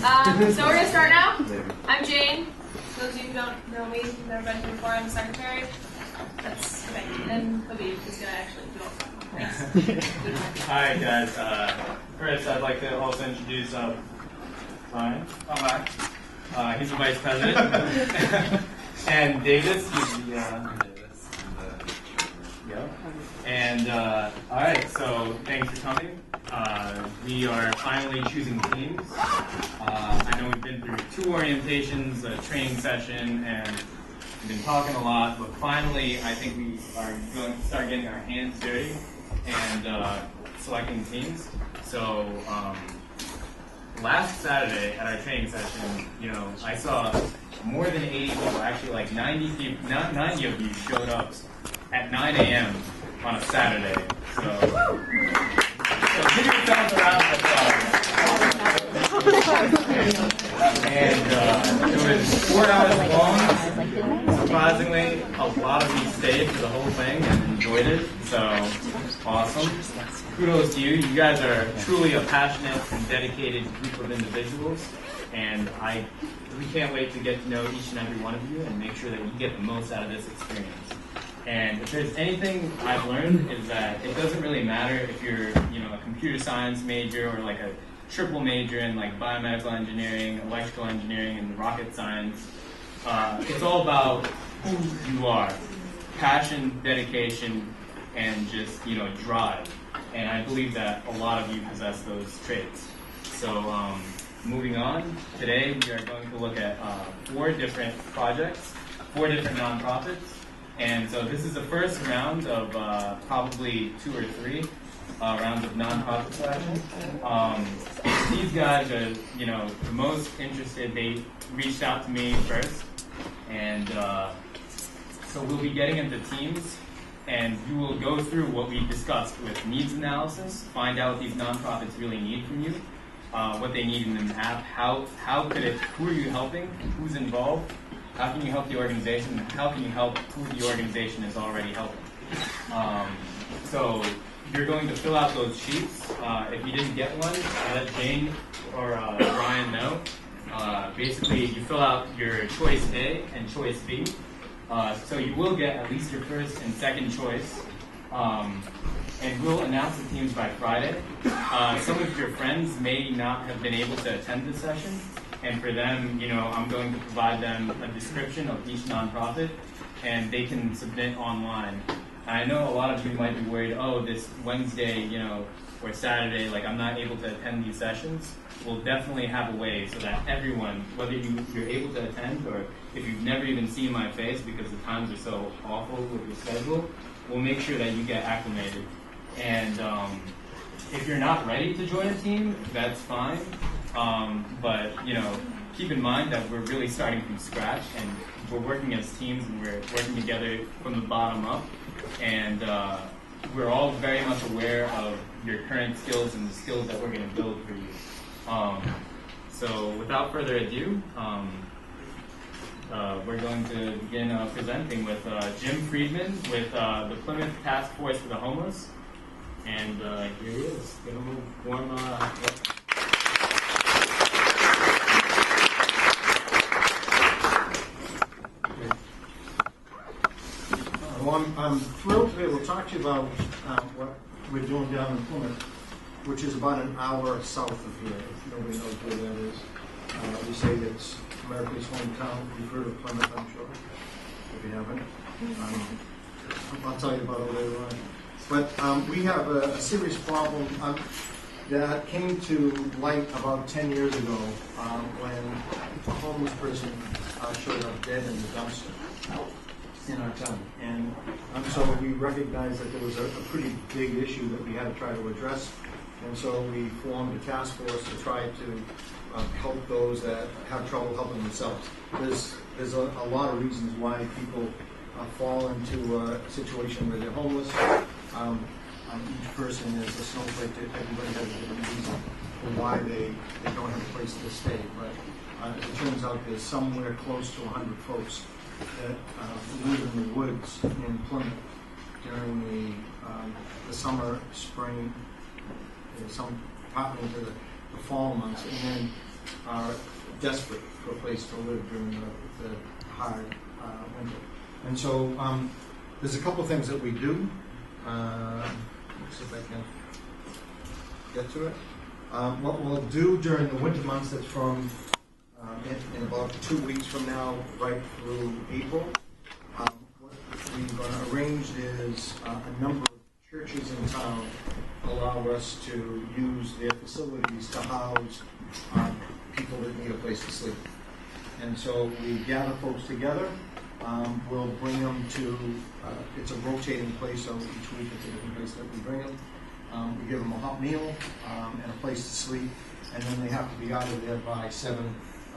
So we're going to start now. I'm Jane. Those of you who don't know me, who've never been here before, I'm the secretary. That's okay. And Habib is going to actually do all the Thanks. Hi, guys. First, I'd like to also introduce Ryan. Oh, hi. He's the vice president. And Davis, he's the... And, all right, so thanks for coming. We are finally choosing teams. I know we've been through 2 orientations, a training session, and we've been talking a lot, but finally I think we are going to start getting our hands dirty and selecting teams. So last Saturday at our training session, I saw more than 80 people, actually like 90 people, 90 of you showed up at 9 a.m. on a Saturday. So give yourselves a round of applause. And it was 4 hours long. Surprisingly, a lot of you stayed for the whole thing and enjoyed it. So awesome. Kudos to you. You guys are truly a passionate and dedicated group of individuals. And we can't wait to get to know each and every one of you and make sure that you get the most out of this experience. And if there's anything I've learned is that it doesn't really matter if you're, a computer science major or like a triple major in like biomedical engineering, electrical engineering, and rocket science. It's all about who you are, passion, dedication, and just drive. And I believe that a lot of you possess those traits. So moving on, today we are going to look at 4 different projects, 4 different nonprofits. And so this is the first round of probably 2 or 3 rounds of nonprofit selection. These guys are, the most interested. They reached out to me first, and so we'll be getting into teams, and you will go through what we discussed with needs analysis, find out what these nonprofits really need from you, what they need in an app, who are you helping, who's involved. How can you help the organization? How can you help who the organization is already helping? So you're going to fill out those sheets. If you didn't get one, let Jane or Brian know. Basically, you fill out your choice A and choice B. So you will get at least your first and second choice. And we'll announce the teams by Friday. Some of your friends may not have been able to attend this session. And for them, I'm going to provide them a description of each nonprofit, and they can submit online. And I know a lot of you might be worried, this Wednesday, or Saturday, I'm not able to attend these sessions. We'll definitely have a way so that everyone, whether you're able to attend or if you've never even seen my face because the times are so awful with your schedule, we'll make sure that you get acclimated. And if you're not ready to join a team, that's fine. But keep in mind that we're really starting from scratch, and we're working as teams, and we're working together from the bottom up. And we're all very much aware of your current skills and the skills that we're going to build for you. So without further ado, we're going to begin presenting with Jim Friedman with the Plymouth Task Force for the Homeless. And here he is. Give him a warm Well, I'm thrilled to be able to talk to you about what we're doing down in Plymouth, which is about an hour south of here. If nobody knows where that is. We say it's America's hometown. You've heard of Plymouth, I'm sure. If you haven't, I'll tell you about it later on. But we have a serious problem that came to light about 10 years ago when a homeless person showed up dead in the dumpster in our town. And so we recognized that there was a pretty big issue that we had to try to address. And so we formed a task force to try to help those that have trouble helping themselves. There's a lot of reasons why people fall into a situation where they're homeless. Each person is a snowflake. Everybody has a different reason for why they don't have a place to stay. But it turns out there's somewhere close to 100 folks that live in the woods in Plymouth during the summer, spring, some partly into the fall months, and then are desperate for a place to live during the hard winter. And so there's a couple things that we do. Let's see if I can get to it. What we'll do during the winter months, that's from in about 2 weeks from now, right through April, what we've arranged is a number of churches in town allow us to use their facilities to house people that need a place to sleep. And so we gather folks together. We'll bring them to, it's a rotating place, so each week it's a different place that we bring them. We give them a hot meal and a place to sleep, and then they have to be out of there by 7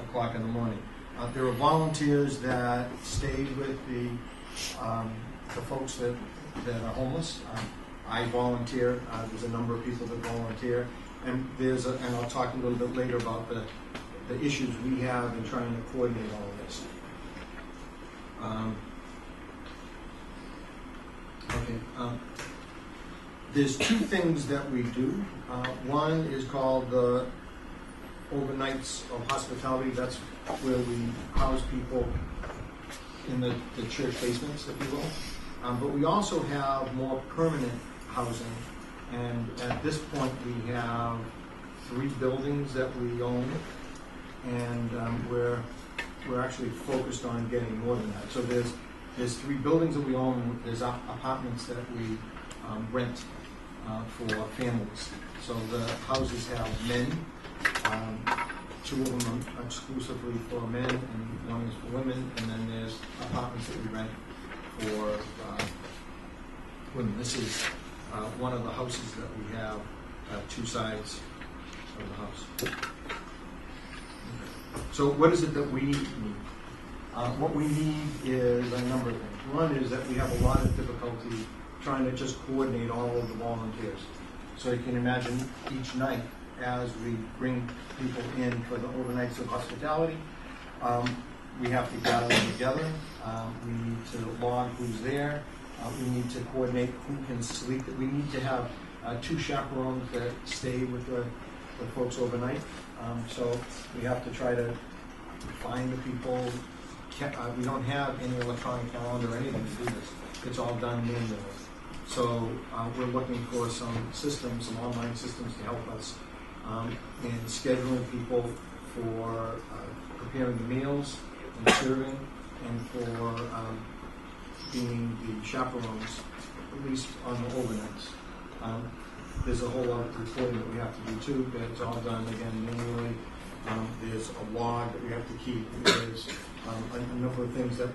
o'clock in the morning. There are volunteers that stay with the folks that are homeless. I volunteer. There's a number of people that volunteer, and and I'll talk a little bit later about the issues we have in trying to coordinate all of this. There's 2 things that we do. One is called the overnights of hospitality. That's where we house people in the church basements, if you will. But we also have more permanent housing. And at this point, we have 3 buildings that we own. And we're actually focused on getting more than that. So there's 3 buildings that we own. There's apartments that we rent for families. So the houses have men. 2 of them are exclusively for men, and 1 is for women. And then there's apartments that we rent for women. This is one of the houses that we have 2 sides of the house. So what is it that we need? What we need is a number of things. One is that we have a lot of difficulty trying to just coordinate all of the volunteers. So you can imagine each night as we bring people in for the overnights of hospitality, we have to gather them together. We need to log who's there. We need to coordinate who can sleep. We need to have 2 chaperones that stay with the folks overnight. So we have to try to find the people. We don't have any electronic calendar or anything to do this. It's all done manually. So we're looking for some systems, some online systems to help us in scheduling people for preparing the meals and serving, and for being the chaperones, at least on the overnights. There's a whole lot of reporting that we have to do too, but it's all done again manually. There's a log that we have to keep. There's a number of things that,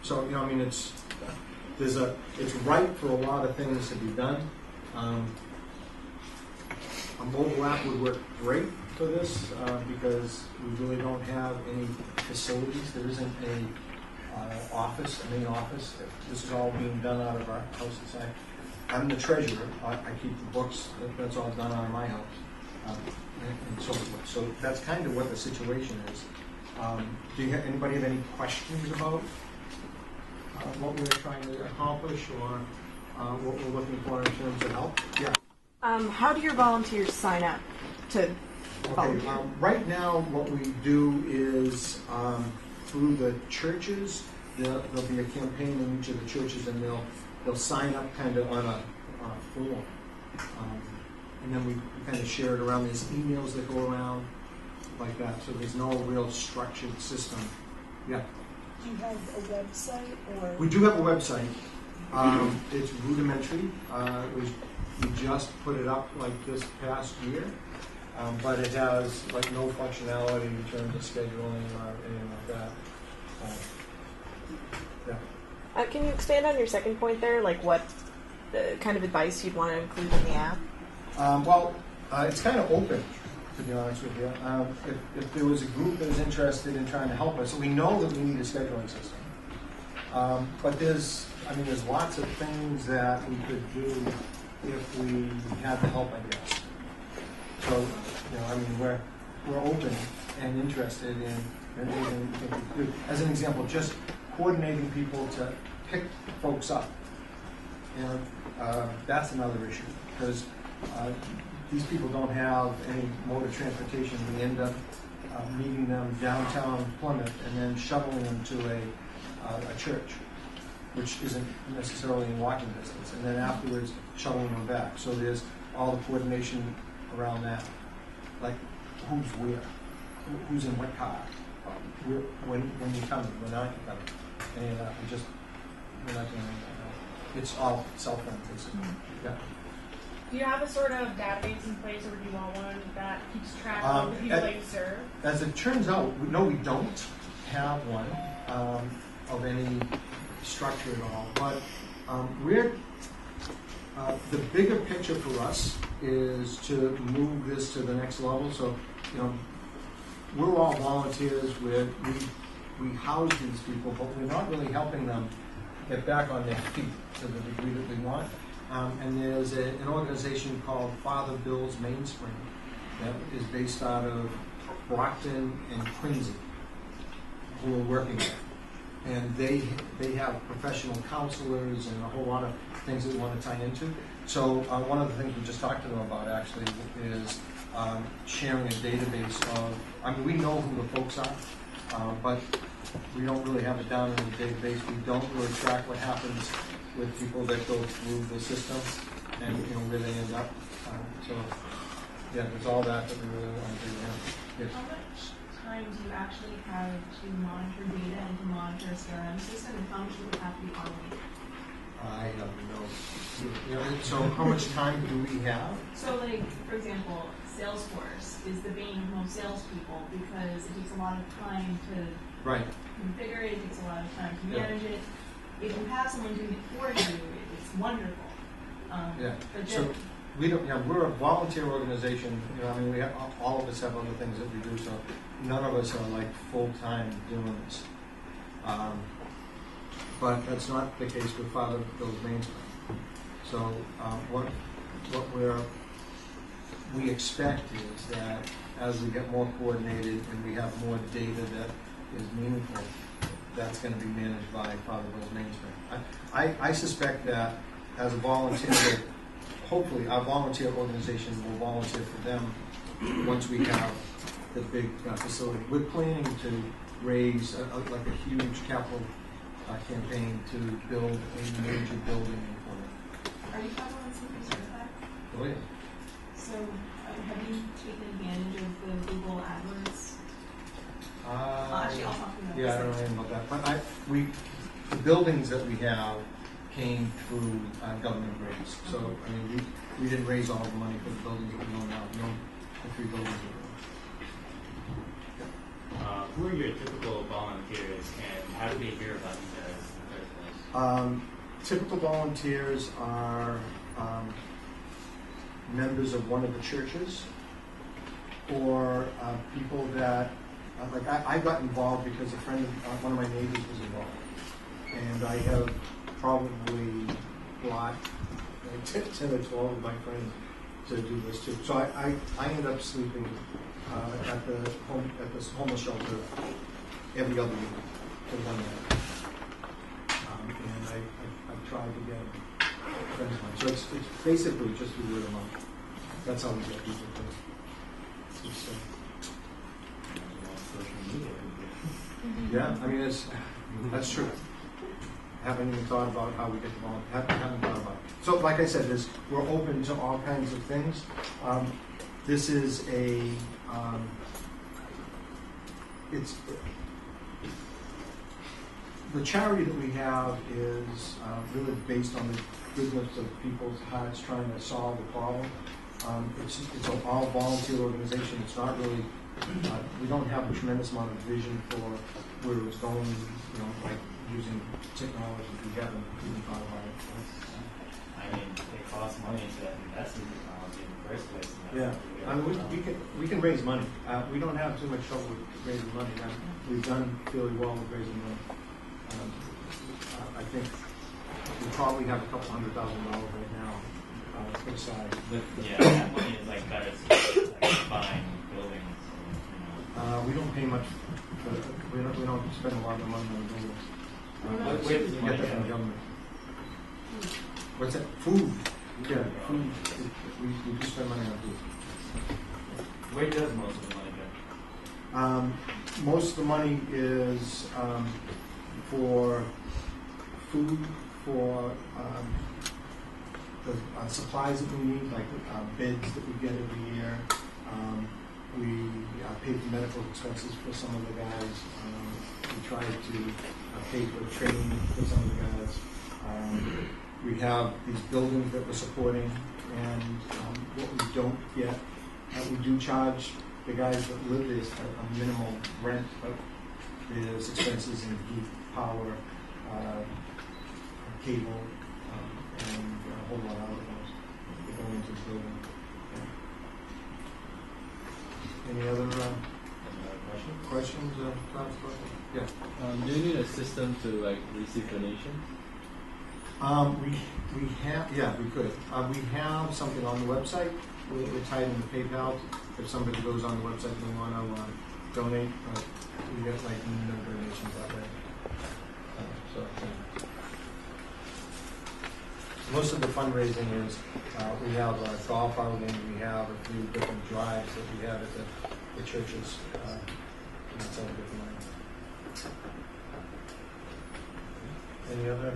so you know, I mean, it's ripe for a lot of things to be done. A mobile app would work great for this because we really don't have any facilities. There isn't a main office. This is all being done out of our house inside. I'm the treasurer. I keep the books. That's all done out of my house, and so forth. So that's kind of what the situation is. Do anybody have any questions about what we're trying to accomplish, or what we're looking for in terms of help? Yeah. How do your volunteers sign up to volunteer? Okay, right now what we do is through the churches, there'll be a campaign in each of the churches, and they'll sign up kind of on a form. And then we kind of share it around. There's emails that go around like that, so there's no real structured system. Yeah. Do you have a website, or? We do have a website. It's rudimentary. We just put it up like this past year, but it has like no functionality in terms of scheduling or anything like that. Yeah. Can you expand on your second point there, like what kind of advice you'd want to include in the app? It's kind of open, to be honest with you. If there was a group that was interested in trying to help us, we know that we need a scheduling system. But there's lots of things that we could do if we had the help, I guess. So, we're open and interested in anything we can do. As an example, just coordinating people to pick folks up. That's another issue, because these people don't have any mode of transportation. We end up meeting them downtown Plymouth and then shuttling them to a church, which isn't necessarily in walking distance, and then afterwards shuttling them back. So there's all the coordination around that, like who's where, who's in what car, when you're coming, when aren't you coming, and we're not doing anything like that. It's all cell phone basically. Yeah. Do you have a sort of database in place, or do you want one that keeps track of the people that you serve? As it turns out, no, we don't have one of any structure at all. But the bigger picture for us is to move this to the next level. So, we're all volunteers. We house these people, but we're not really helping them get back on their feet to the degree that we want. And there's an organization called Father Bill's Mainspring that is based out of Brockton and Quincy, who we're working with. And they have professional counselors and a whole lot of things that we want to tie into. So one of the things we just talked to them about actually is sharing a database of, we know who the folks are, but we don't really have it down in the database. We don't really track what happens with people that go through the system and where they end up. So yeah, there's all that we really want to do. Yeah. Yes. How much time do you actually have to monitor data and to monitor a CRM system, and how much would it have to be automated? I have no. So how much time do we have? So, like, for example, Salesforce is the bane of most salespeople because it takes a lot of time to configure it, it takes a lot of time to manage it. If you have someone doing it for you, it's wonderful. But so we don't. We're a volunteer organization. We have, all of us have other things that we do. So none of us are like full time doing this. But that's not the case with Father Bill's Mainspring. So what we expect is that as we get more coordinated and we have more data that is meaningful, that's going to be managed by Father Bill's Mainspring. I suspect that as a volunteer, hopefully our volunteer organization will volunteer for them once we have the big facility. We're planning to raise like a huge capital campaign to build a major building in Plymouth. are you 501c3 certified? Oh yeah. So have you taken advantage of the Google AdWords? Actually, I'll talk to you about Yeah, I don't know anything about that. But the buildings that we have came through government grants. So, we didn't raise all the money for the buildings that we own now. We own the 3 buildings that we own. Who are your typical volunteers, and how do they hear about you guys in the first place? Typical volunteers are members of one of the churches, or people that, I got involved because a friend, one of my neighbors was involved. And I have probably brought 10 or 12 of my friends to do this too. So I end up sleeping at this homeless shelter every other week for 1 night. And I've tried to get friends of mine. So it's basically just through word of mouth. That's how we get people to yeah, that's true. Haven't even thought about how we get the ball. Haven't thought about it. So, like I said, we're open to all kinds of things. This is the charity that we have is really based on the goodness of people's hearts trying to solve a problem. It's an all volunteer organization. It's not really. We don't have a tremendous amount of vision for where it's going, like using technology. We haven't even thought about it. It costs money to invest in technology in the first place. Yeah, we can raise money. We don't have too much trouble with raising money. We've done fairly well with raising money. I think we probably have a couple $100,000 right now put aside. That money is better to buying buildings. We don't pay much. We don't spend a lot of money on buildings. We get that from the government. What's that? Food. Yeah, food. We do spend money on food. Where does most of the money go? Most of the money is for food, for the supplies that we need, like beds that we get every year. We pay for medical expenses for some of the guys. We try to pay for training for some of the guys. We have these buildings that we're supporting, and what we don't get, we do charge the guys that live there a minimal rent, but there's expenses in heat, power, cable, and a whole lot of other things that go into the building. Yeah. Any other questions? Yeah. Do you need a system to like receive donations? We have, yeah, we could. We have something on the website. We're tied into PayPal. If somebody goes on the website and they want to donate, we get like no donations that way. So most of the fundraising is we have a golf outing, we have a few different drives that we have at the churches. That's all different money. Any other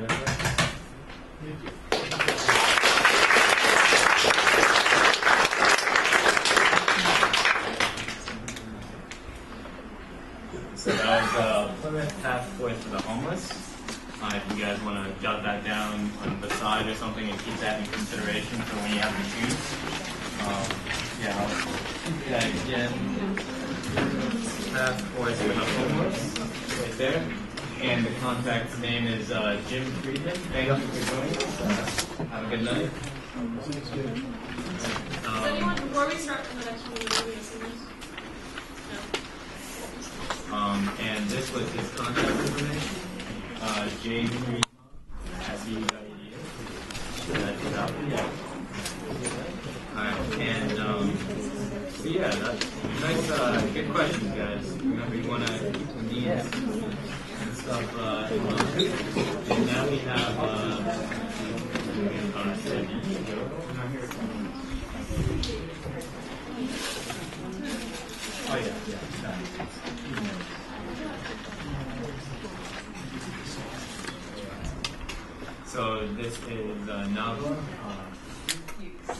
questions? So that was Plymouth Task Force for the Homeless. If you guys want to jot that down on the side or something and keep that in consideration for when you have to choose. Yeah, I'll that again. Task Force for the Homeless, right there. And the contact's name is Jim Friedman. Thank you for joining us. Have a good night. Does anyone, before we start from the next one, and this was his contact information. Jane Friedman at CU.edu. So that's it out. Yeah. Alright, and so yeah, that's nice, good questions, guys. Remember, you want to keep the needs and stuff in mind. And now we have, oh yeah. So this is Nava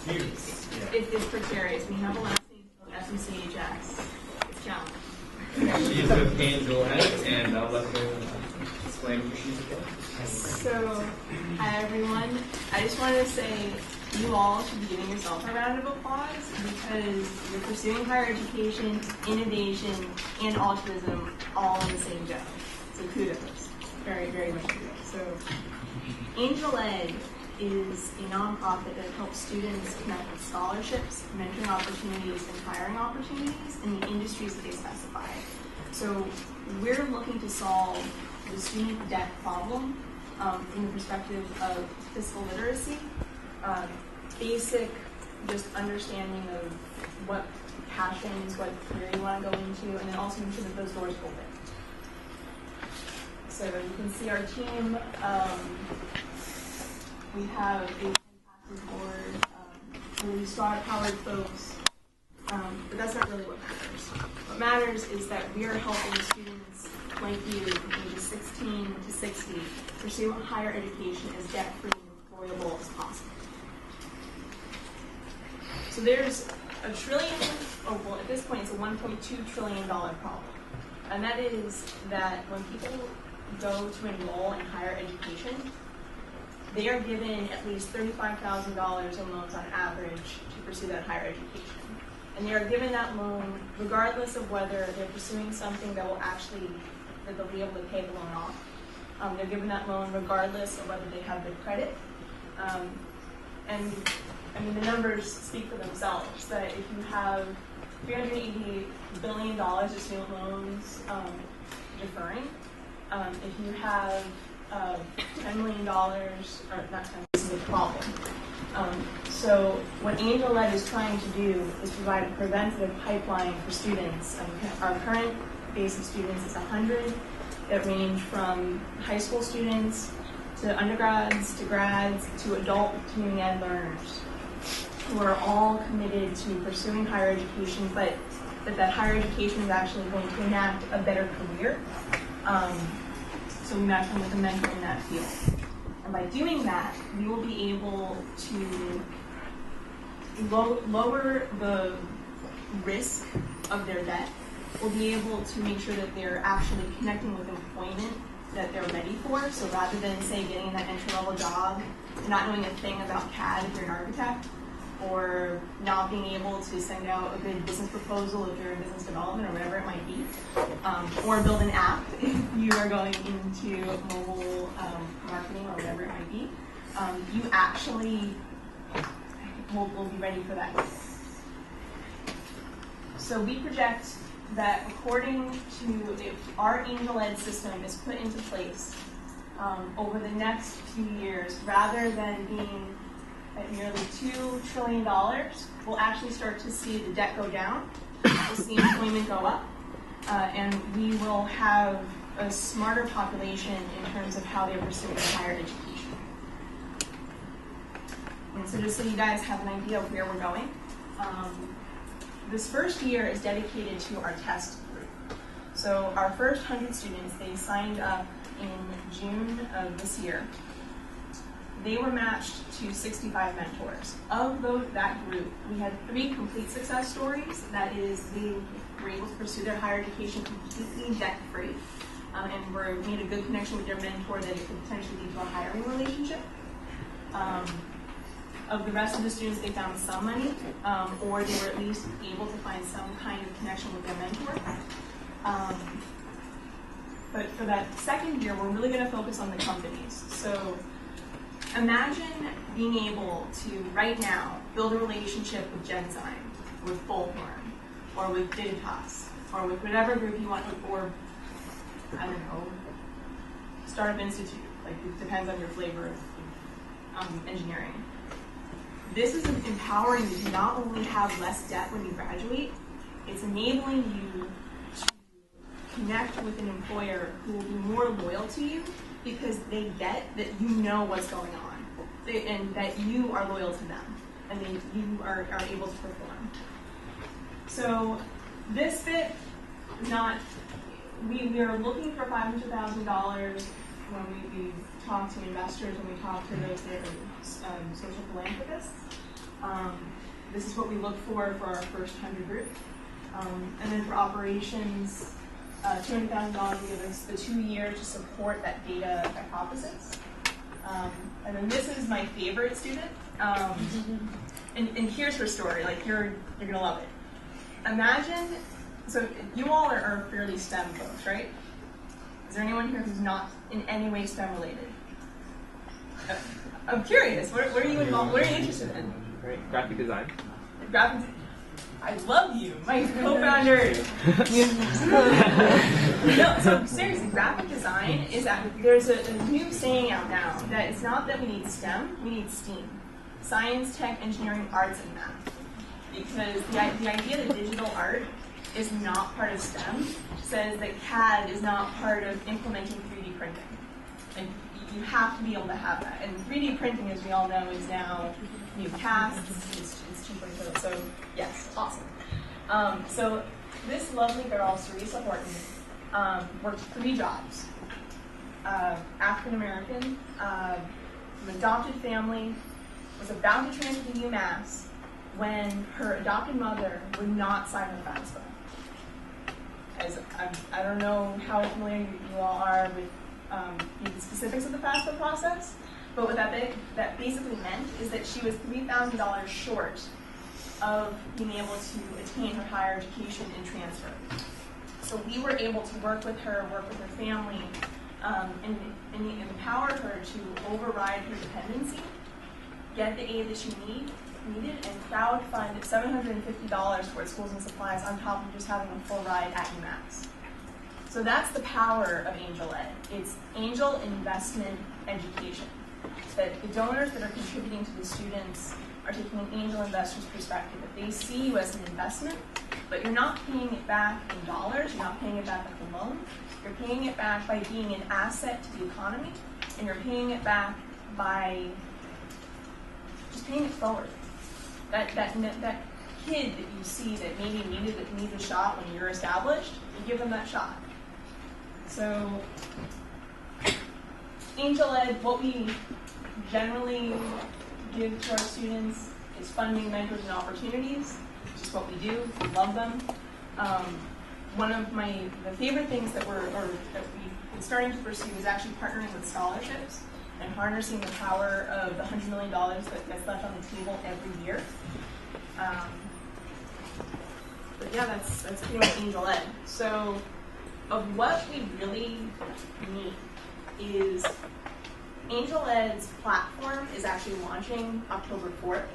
Hughes. Yeah. It's precarious. We have a last name of SMCHS. It's challenging. She's with Angel Head, and I'll let her explain who she's about. So, hi everyone. I just wanted to say you all should be giving yourself a round of applause because you're pursuing higher education, innovation, and altruism all in the same job. So kudos. Very, very much kudos. So, Angel Ed is a nonprofit that helps students connect with scholarships, mentoring opportunities, and hiring opportunities in the industries that they specify. So we're looking to solve the student debt problem from the perspective of fiscal literacy, basic just understanding of what passions, what career you want to go into, and then also make sure that those doors open. So you can see our team. We have a fantastic board. We star-powered folks, but that's not really what matters. What matters is that we are helping students like you, ages 16 to 60, pursue higher education as debt-free and employable as possible. So there's a trillion, or well, at this point it's a $1.2 trillion problem. And that is that when people go to enroll in higher education, they are given at least $35,000 in loans on average to pursue that higher education. And they are given that loan regardless of whether they're pursuing something that will actually, that they'll be able to pay the loan off. They're given that loan regardless of whether they have good credit. And I mean, the numbers speak for themselves, that if you have $380 billion of student loans deferring, if you have $10 million, or not 10, this is a problem. So what Angel Ed is trying to do is provide a preventative pipeline for students. Our current base of students is 100 that range from high school students to undergrads to grads to adult community ed learners. who are all committed to pursuing higher education, but that higher education is actually going to enact a better career. So we match them with a mentor in that field. And by doing that, we will be able to lower the risk of their debt. We'll be able to make sure that they're actually connecting with employment that they're ready for. So rather than, say, getting that entry-level job and not knowing a thing about CAD if you're an architect, or not being able to send out a good business proposal if you're in business development or whatever it might be, or build an app if you are going into mobile marketing or whatever it might be, you actually will be ready for that. So we project that according to, if our Angel Ed system is put into place over the next few years, rather than being at nearly $2 trillion, we'll actually start to see the debt go down, we'll see employment go up, and we will have a smarter population in terms of how they're pursuing higher education. And so just so you guys have an idea of where we're going, this first year is dedicated to our test group. So our first 100 students, they signed up in June of this year. They were matched to 65 mentors. Of that group, we had 3 complete success stories. That is, they were able to pursue their higher education completely debt-free, and made a good connection with their mentor that it could potentially lead to a hiring relationship. Of the rest of the students, they found some money, or they were at least able to find some kind of connection with their mentor. But for that second year, we're really going to focus on the companies. So imagine being able to, right now, build a relationship with Genzyme, with Bullhorn, or with Digitas, or with whatever group you want, or, I don't know, Startup Institute. Like, it depends on your flavor of engineering. This is empowering you to not only have less debt when you graduate, it's enabling you to connect with an employer who will be more loyal to you because they get that you know what's going on, and that you are loyal to them, and then you are able to perform. So this fit, we are looking for $500,000 when we talk to investors, when we talk to those that are social philanthropists. This is what we look for our first 100 group. And then for operations, $200,000 will give us the 2 years to support that data hypothesis. And then this is my favorite student. And here's her story. Like, you're going to love it. Imagine, so you all are fairly STEM folks, right? Is there anyone here who's not in any way STEM related? I'm curious. What are you involved? What are you interested in? Great. Graphic design. I love you, my co-founder. No, so seriously, graphic design is that there's a new saying out now that it's not that we need STEM, we need STEAM. Science, tech, engineering, arts, and math. Because the idea that digital art is not part of STEM says that CAD is not part of implementing 3D printing. And you have to be able to have that. And 3D printing, as we all know, is now new casts, it's 2.0. So yes, awesome. So this lovely girl, Cerisa Horton, worked 3 jobs. African American, from an adopted family, was about to transfer to UMass when her adopted mother would not sign the FAFSA. As I don't know how familiar you all are with the specifics of the FAFSA process, but what that basically meant is that she was $3,000 short of being able to attain her higher education and transfer. So we were able to work with her family, and empower her to override her dependency, get the aid that she needed, and crowdfund $750 towards schools and supplies on top of just having a full ride at UMass. So that's the power of Angel Ed. It's angel investment education. That the donors that are contributing to the students are taking an angel investor's perspective. That they see you as an investment, but you're not paying it back in dollars, you're not paying it back with a loan, you're paying it back by being an asset to the economy, and you're paying it back by just paying it forward. that kid that you see that maybe needs a shot when you're established, you give them that shot. So Angel Ed, what we generally give to our students is funding, mentors, and opportunities. It's just what we do. We love them. One of the favorite things that we've been starting to pursue is actually partnering with scholarships and harnessing the power of the $100 million that gets left on the table every year. But yeah, that's pretty much Angel Ed. So of what we really need is Angel Ed's platform is actually launching October 4th.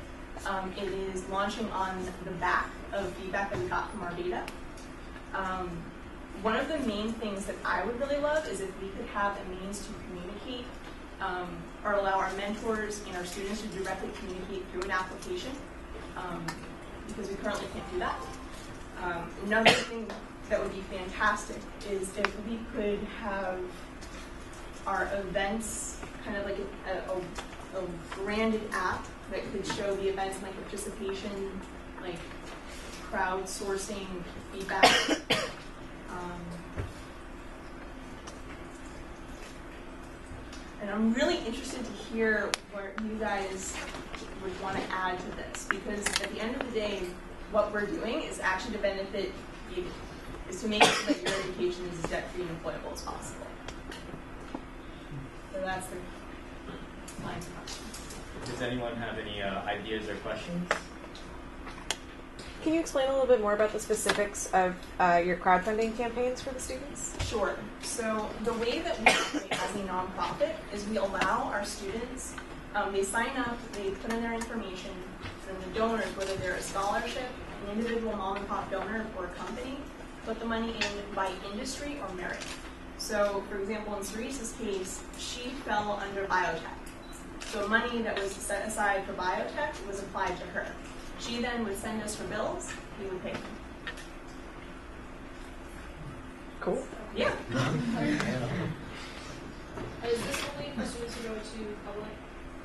It is launching on the back of feedback that we got from our beta. One of the main things that I would really love is if we could have a means to communicate or allow our mentors and our students to directly communicate through an application, because we currently can't do that. Another thing that would be fantastic is if we could have our events kind of like a branded app that could show the events like participation, like crowdsourcing feedback. And I'm really interested to hear what you guys would want to add to this, because at the end of the day, what we're doing is actually to benefit you, is to make sure that your education is as debt-free and employable as possible. So that's the line of question. Does anyone have any ideas or questions? Can you explain a little bit more about the specifics of your crowdfunding campaigns for the students? Sure. So the way that we operate as a nonprofit is we allow our students, they sign up, they put in their information, and the donors, whether they're a scholarship, an individual mom and pop donor, or a company, put the money in by industry or merit. So, for example, in Cerese's case, she fell under biotech. So money that was set aside for biotech was applied to her. She then would send us her bills, we would pay them. Cool. Yeah. Is this only for students who go to public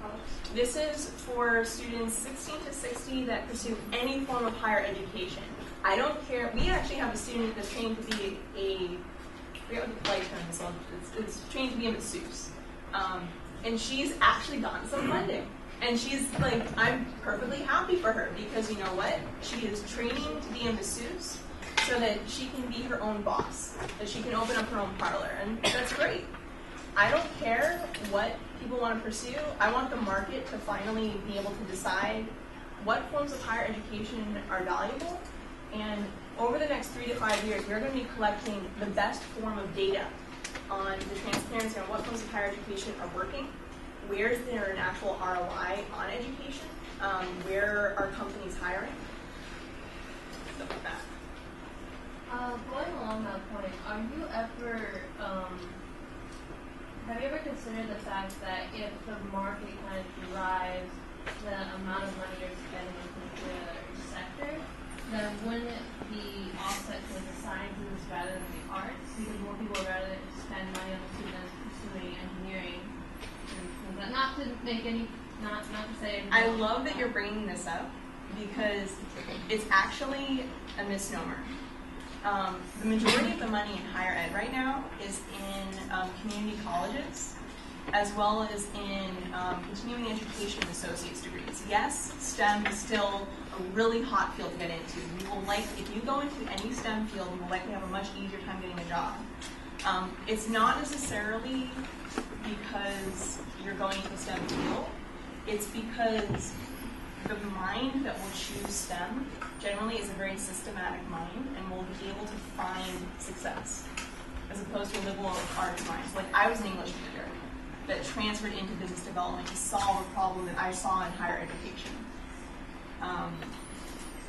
college? This is for students 16 to 60 that pursue any form of higher education. I don't care. We actually have a student that's trained to be I forget what the polite term is. It's trained to be a masseuse. And she's actually gotten some funding. And she's like, I'm perfectly happy for her because you know what? She is training to be a masseuse so that she can be her own boss, that she can open up her own parlor. And that's great. I don't care what people want to pursue. I want the market to finally be able to decide what forms of higher education are valuable. And over the next 3 to 5 years, we're going to be collecting the best form of data on the transparency on what forms of higher education are working, where is there an actual ROI on education, where are companies hiring, stuff like that. Going along that point, are you ever, have you ever considered the fact that if the market kind of drives the amount of money you're spending in a particular sector, then wouldn't it be offset to the sciences rather than the arts? Because more people would rather spend money on the students pursuing engineering. And not to make any, not to say. I love that you're bringing this up because it's actually a misnomer. The majority of the money in higher ed right now is in community colleges, as well as in continuing education associate's degrees. Yes, STEM is still a really hot field to get into. You will if you go into any STEM field, you will likely have a much easier time getting a job. It's not necessarily because you're going into STEM field. It's because the mind that will choose STEM generally is a very systematic mind and will be able to find success, as opposed to a liberal arts mind. Like I was an English major that transferred into business development to solve a problem that I saw in higher education.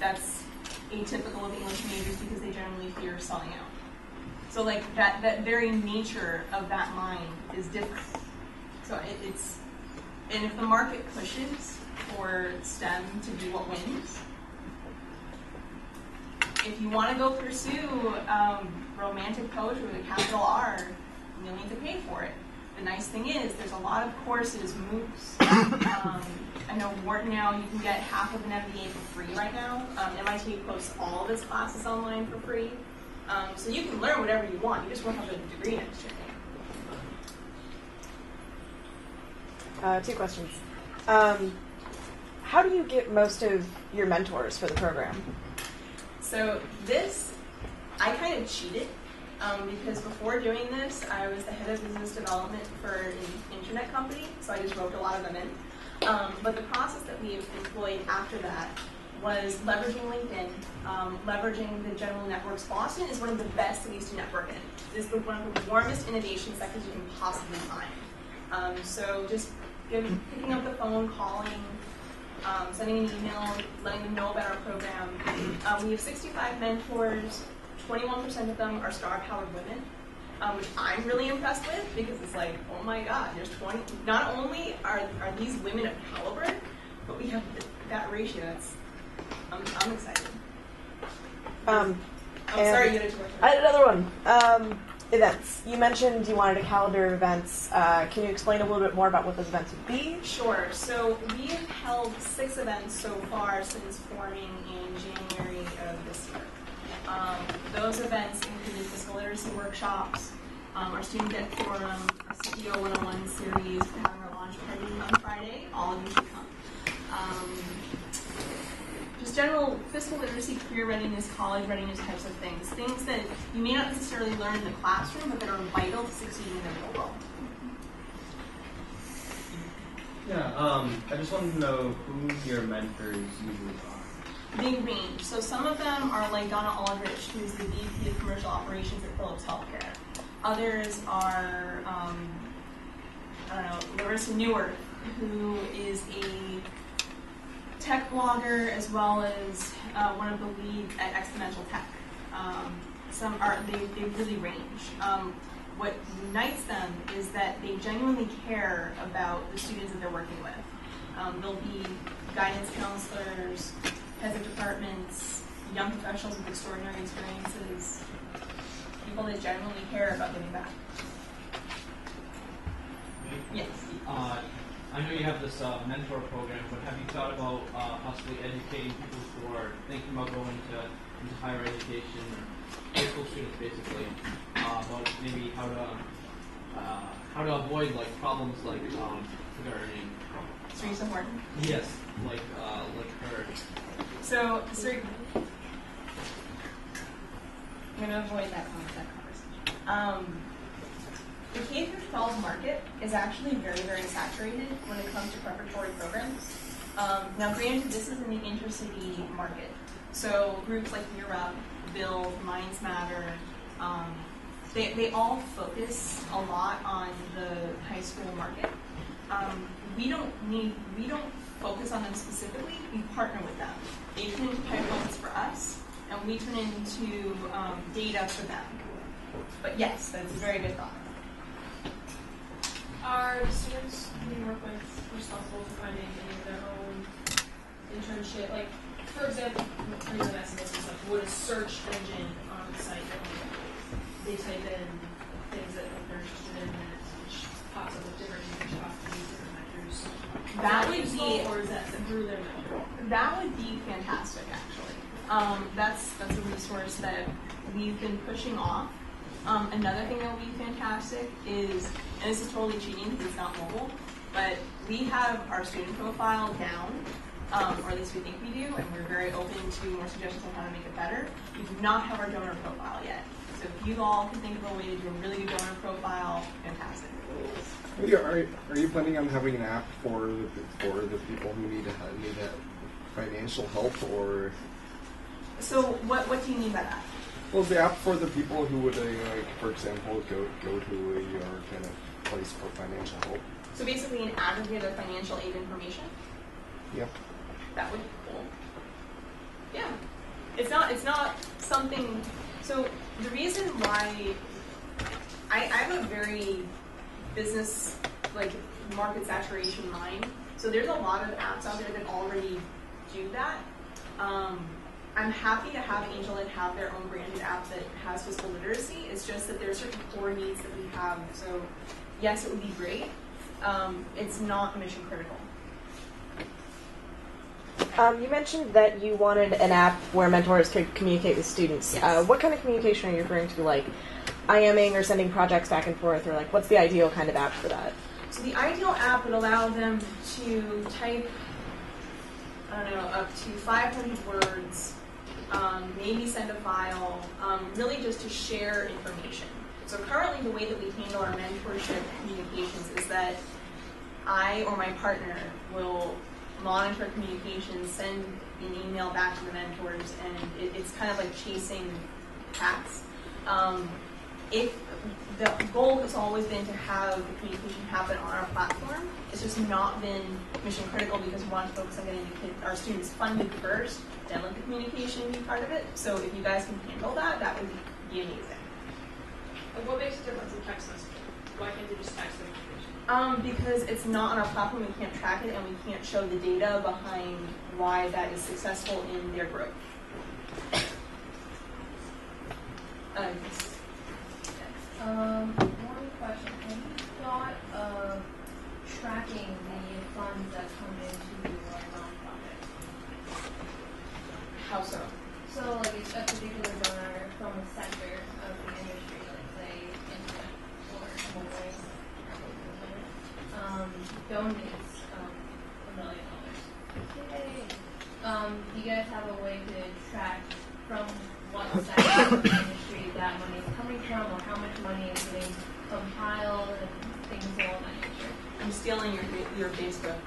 That's atypical of English majors because they generally fear selling out. So like that very nature of that mind is different. So and if the market pushes for STEM to be what wins, if you want to go pursue romantic poetry with a capital R, you'll need to pay for it. The nice thing is there's a lot of courses, MOOCs. I know Wharton now, you can get half of an MBA for free right now. MIT posts all of its classes online for free. So you can learn whatever you want. You just won't have a degree next year. 2 questions. How do you get most of your mentors for the program? So this, I kind of cheated because before doing this, I was the head of business development for an internet company, so I just roped a lot of them in. But the process that we employed after that was leveraging LinkedIn, leveraging the General Networks. Boston is one of the best cities to network in. It's one of the warmest innovation sectors you can possibly find. So just picking up the phone, calling, sending an email, letting them know about our program. We have 65 mentors. 21% of them are star-powered women, which I'm really impressed with because it's like, oh my God, there's 20. Not only are these women of caliber, but we have that ratio. I'm excited. I'm sorry, you had a question. I had another one. Events. You mentioned you wanted a calendar of events. Can you explain a little bit more about what those events would be? Sure. So we have held 6 events so far since forming in January of this year. Those events included fiscal literacy workshops, our student debt forum, our CEO 101 series, we're having our launch party on Friday. All of you should come. Just general fiscal literacy, career readiness, college readiness types of things. Things that you may not necessarily learn in the classroom, but that are vital to succeeding in the real world. Yeah, I just wanted to know who your mentors usually are. They range. So some of them are like Donna Aldrich, who's the VP of Commercial Operations at Philips Healthcare. Others are, Larissa Newer, who is a tech blogger as well as one of the leads at Exponential Tech. They really range. What unites them is that they genuinely care about the students that they're working with. They'll be guidance counselors, heads of departments, young professionals with extraordinary experiences, people that genuinely care about giving back. Yes. I know you have this mentor program, but have you thought about possibly educating people who are thinking about going into higher education or high school students, basically, about maybe how to avoid like problems like learning? Teresa Horton. Yes, like her. So, I'm going to avoid that conversation. The K-12 market is actually very, very saturated when it comes to preparatory programs. Now, granted, this is in the intercity market. So groups like Year Up, Build, Minds Matter, they all focus a lot on the high school market. We don't focus on them specifically. We partner with them. They turn into pipelines for us, and we turn into data for them. But yes, that's a very good thought. Are the students we work with responsible for finding any of their own internship? Like, for example, for example, SMS and stuff, would a search engine on the site they type in things that they're interested in, and it pops up with different internship opportunities, different mentors? That would be, or is that through their mentor? That would be fantastic, actually. That's a resource that we've been pushing off. Another thing that would be fantastic is, and this is totally cheating because it's not mobile, but we have our student profile down, or at least we think we do, and we're very open to more suggestions on how to make it better. We do not have our donor profile yet. So if you all can think of a way to do a really good donor profile, fantastic. Are you planning on having an app for the people who need financial help, or? So what do you mean by that? Well, the app for the people who would, like, for example, go to your kind of place for financial help. So basically, an aggregate of financial aid information. Yep. That would be cool. Yeah, it's not something. So the reason why I have a very business market saturation mind. So there's a lot of apps out there that already do that. I'm happy to have AngelEd have their own branded app that has fiscal literacy. It's just that there are certain core needs that we have. So yes, it would be great. It's not mission critical. You mentioned that you wanted an app where mentors could communicate with students. Yes. What kind of communication are you referring to, like IMing or sending projects back and forth, or like what's the ideal kind of app for that? So the ideal app would allow them to type, I don't know, up to 500 words, maybe send a file, really just to share information. So currently the way that we handle our mentorship communications is that I or my partner will monitor communications, send an email back to the mentors, and it's kind of like chasing cats. If the goal has always been to have the communication happen on our platform, it's just not been mission critical because we want to focus on getting our students funded first, then let the communication be part of it. So if you guys can handle that, that would be amazing. And what makes a difference in text messaging? Why can't they just text them information? Because it's not on our platform, we can't track it, and we can't show the data behind why that is successful in their growth. One question. Have you thought of tracking the funds that come into your nonprofit? How so? So, like, if a particular donor from a sector of the industry, like, say, internet or mobile, donates $1 million. Do you guys have a way to track from what sector of the industry that money is coming from, or how much money is getting compiled and things of that nature? I'm stealing your Facebook.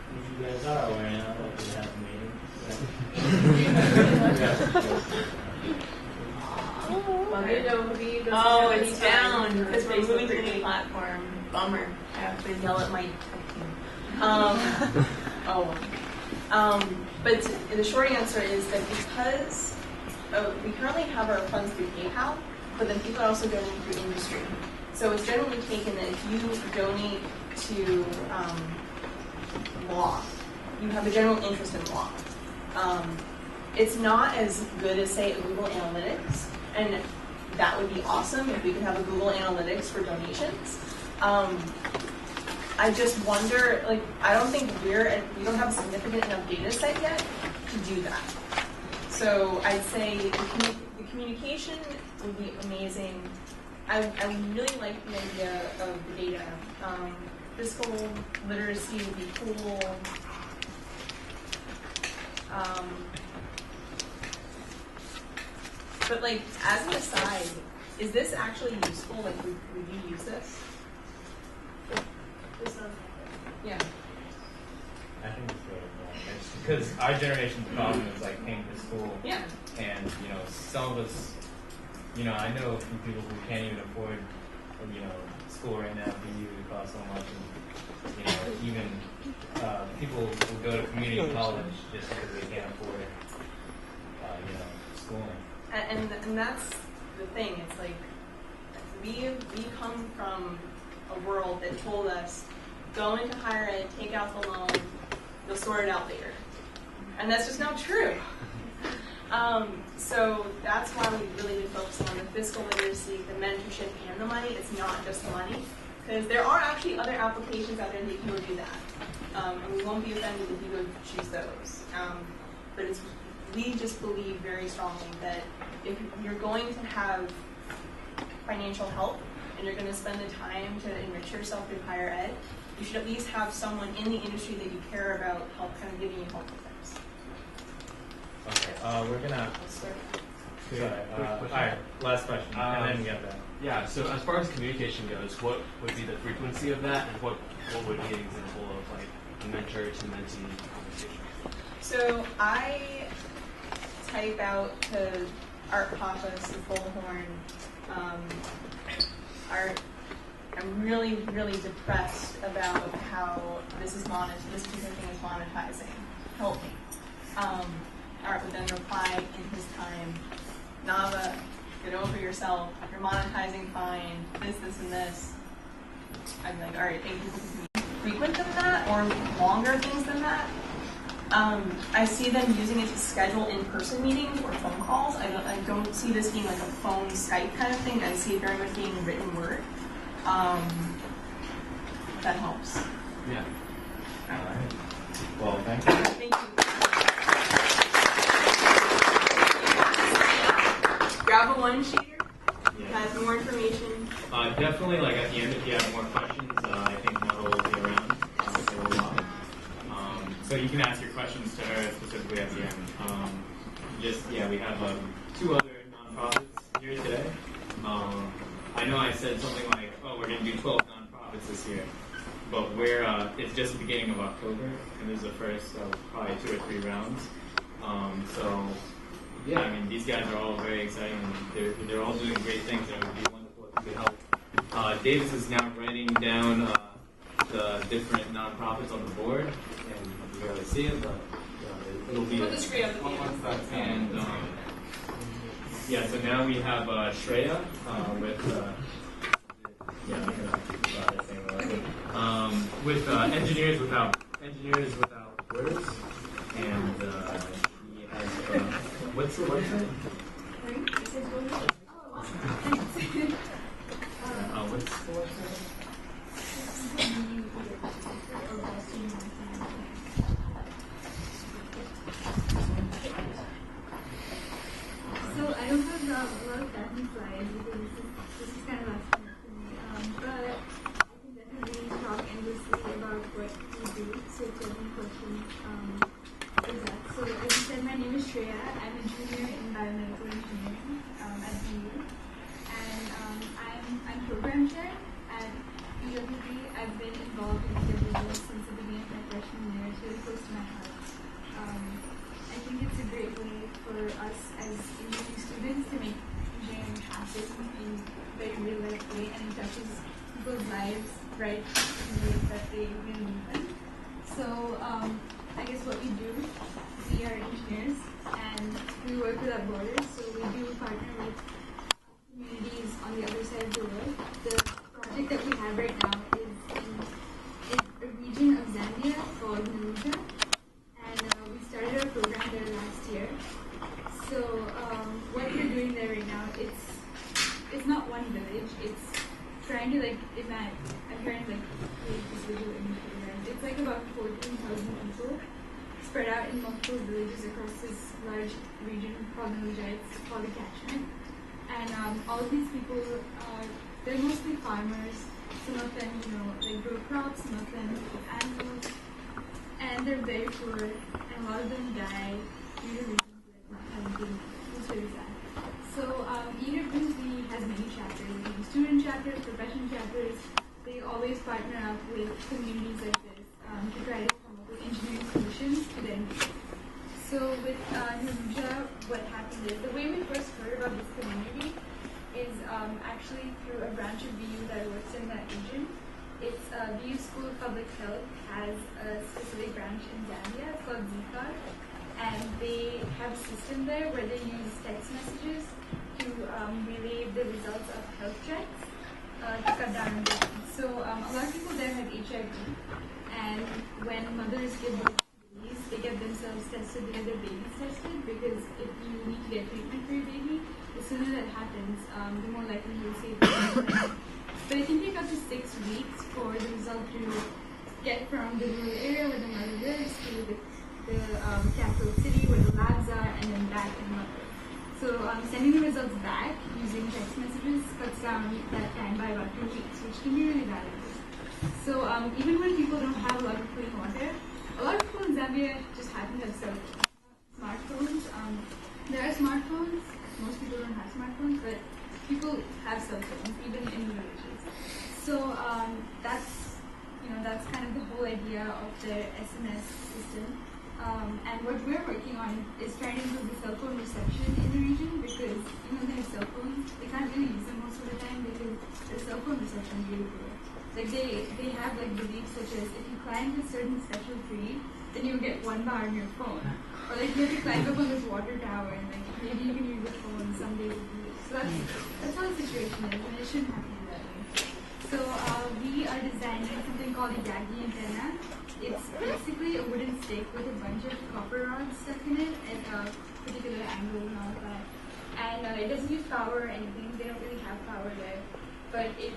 You guys are aware now that we have a meeting. Oh, it's down because we're moving to the new platform. Bummer. I have to yell at my but the short answer is that because we currently have our funds through PayPal, but then people are also donating through industry. So it's generally taken that if you donate to law, you have a general interest in law. It's not as good as, say, Google Analytics, and that would be awesome if we could have a Google Analytics for donations. I just wonder, like, I don't think we don't have a significant enough data set yet to do that. So I'd say the communication would be amazing. I really like the idea of the data. Fiscal literacy would be cool. But like, as an aside, is this actually useful? Like, would you use this? Yeah. I think it's really cool. It's because our generation's problem is like paying for school. Yeah. And, some of us, I know a few people who can't even afford, school right now. BU costs so much. And, even people who go to community college just because they can't afford, schooling. And that's the thing. It's like, we come from a world that told us, go into higher ed, take out the loan, you'll sort it out later. And that's just not true. So that's why we really been focusing on the fiscal literacy, the mentorship, and the money. It's not just the money. Because there are actually other applications out there that you can go do that. And we won't be offended if you go choose those. But we just believe very strongly that if you're going to have financial help, and you're going to spend the time to enrich yourself through higher ed, you should at least have someone in the industry that you care about help kind of giving you help with things. Okay, we're gonna. Sorry. All right, last question, and then we get that. Yeah. So as far as communication goes, what would be the frequency of that, and what would be an example of like a mentor to mentee conversation? So I type out to Art Papas and Bullhorn. I'm really, really depressed about how this particular thing is monetizing. Help me. Art would then reply in his time, Nava, get over yourself. You're monetizing fine. This, and this. I'd be like, all right, thank you. Frequent than that, or longer things than that? I see them using it to schedule in-person meetings or phone calls. I don't see this being like a phone Skype kind of thing. I see it very much being written word. That helps. Yeah. All right. Well, thank you. Thank you. Grab a one-sheeter. Has more information. Definitely, like at the end, if you have more questions, I think Mel will be around for a while. So you can ask your questions to her specifically at the end. We have 2 other nonprofits here today. I know I said something like, oh, we're going to do 12 nonprofits this year. But it's just the beginning of October, and this is the first of probably 2 or 3 rounds. Yeah, I mean, these guys are all very exciting, and they're all doing great things, and it would be wonderful if we could help. Davis is now writing down the different nonprofits on the board, and you can barely see it, but it'll be... Put the screen on the And, so now we have Shreya with... with Engineers Without Borders, and he has what's the website? What's the website? So I don't have a lot of technical slides because this is kind of abstract to me, but I can definitely talk endlessly about what we do. So if you have any questions, is that. So as you said, my name is Shreya. I'm a junior in biomedical engineering at BU, and I'm program chair at UWP. I've been involved in UWP since the beginning of my freshman year. It's really close to my heart. I think it's a great way for us as engineering students to make engineering happen in a very real life way, and it touches people's lives right in ways that they really need them. So I guess what we do, we are engineers and we work without borders, so we do partner with communities on the other side of the world. The project that we have right now is in a region of Zambia called Naluja, and we started our program there last year. So what we're doing there right now, it's not one village, it's trying to imagine, I'm trying to create this visual image for you guys. It's like about 14,000 people spread out in multiple villages across this large region called Naluja. It's called a catchment. And all of these people, they're mostly farmers. Some of them, they grow crops, some of them keep animals. And they're very poor, and a lot of them die due to reasons like not having food. It's really sad. So UWP has many chapters. We do student chapters, professional chapters. They always partner up with communities like this to try to come up with engineering solutions to their needs. So with Naluja, what happened is, the way we first heard about this community is actually through a branch of BU that works in that region. It's BU School of Public Health has a specific branch in Zambia. It's called ZCAR, and they have a system there where they use text messages to relay the results of health checks to cut down on disease. So a lot of people there have HIV, and when mothers give birth to babies, they get themselves tested, they get their babies tested, because if you need to get treatment for your baby, the sooner that happens, the more likely you'll save the life. But it can take up to 6 weeks for the result to get from the rural area where the mother lives to the capital city where the labs are, and then back to the mother. So sending the results back using text messages cuts down that time by about 2 weeks, which can be really valuable. So even when people don't have a lot of clean water, a lot of people in Zambia just happen to have smartphones. There are smartphones. Most people don't have smartphones, but people have cell phones, even in the villages. So that's kind of the whole idea of their SMS system. And what we're working on is trying to improve the cell phone reception in the region, because they have cell phones, they can't really use them most of the time because their cell phone reception is really poor. Like they have beliefs such as, if you climb a certain special tree, then you'll get 1 bar on your phone. Or maybe climb up on this water tower and maybe you can use the phone someday with you. So that's how the situation is, and it shouldn't have to be that way. So we are designing something called a Yagi antenna. It's basically a wooden stick with a bunch of copper rods stuck in it at a particular angle and all that. And it doesn't use power or anything. They don't really have power there, but it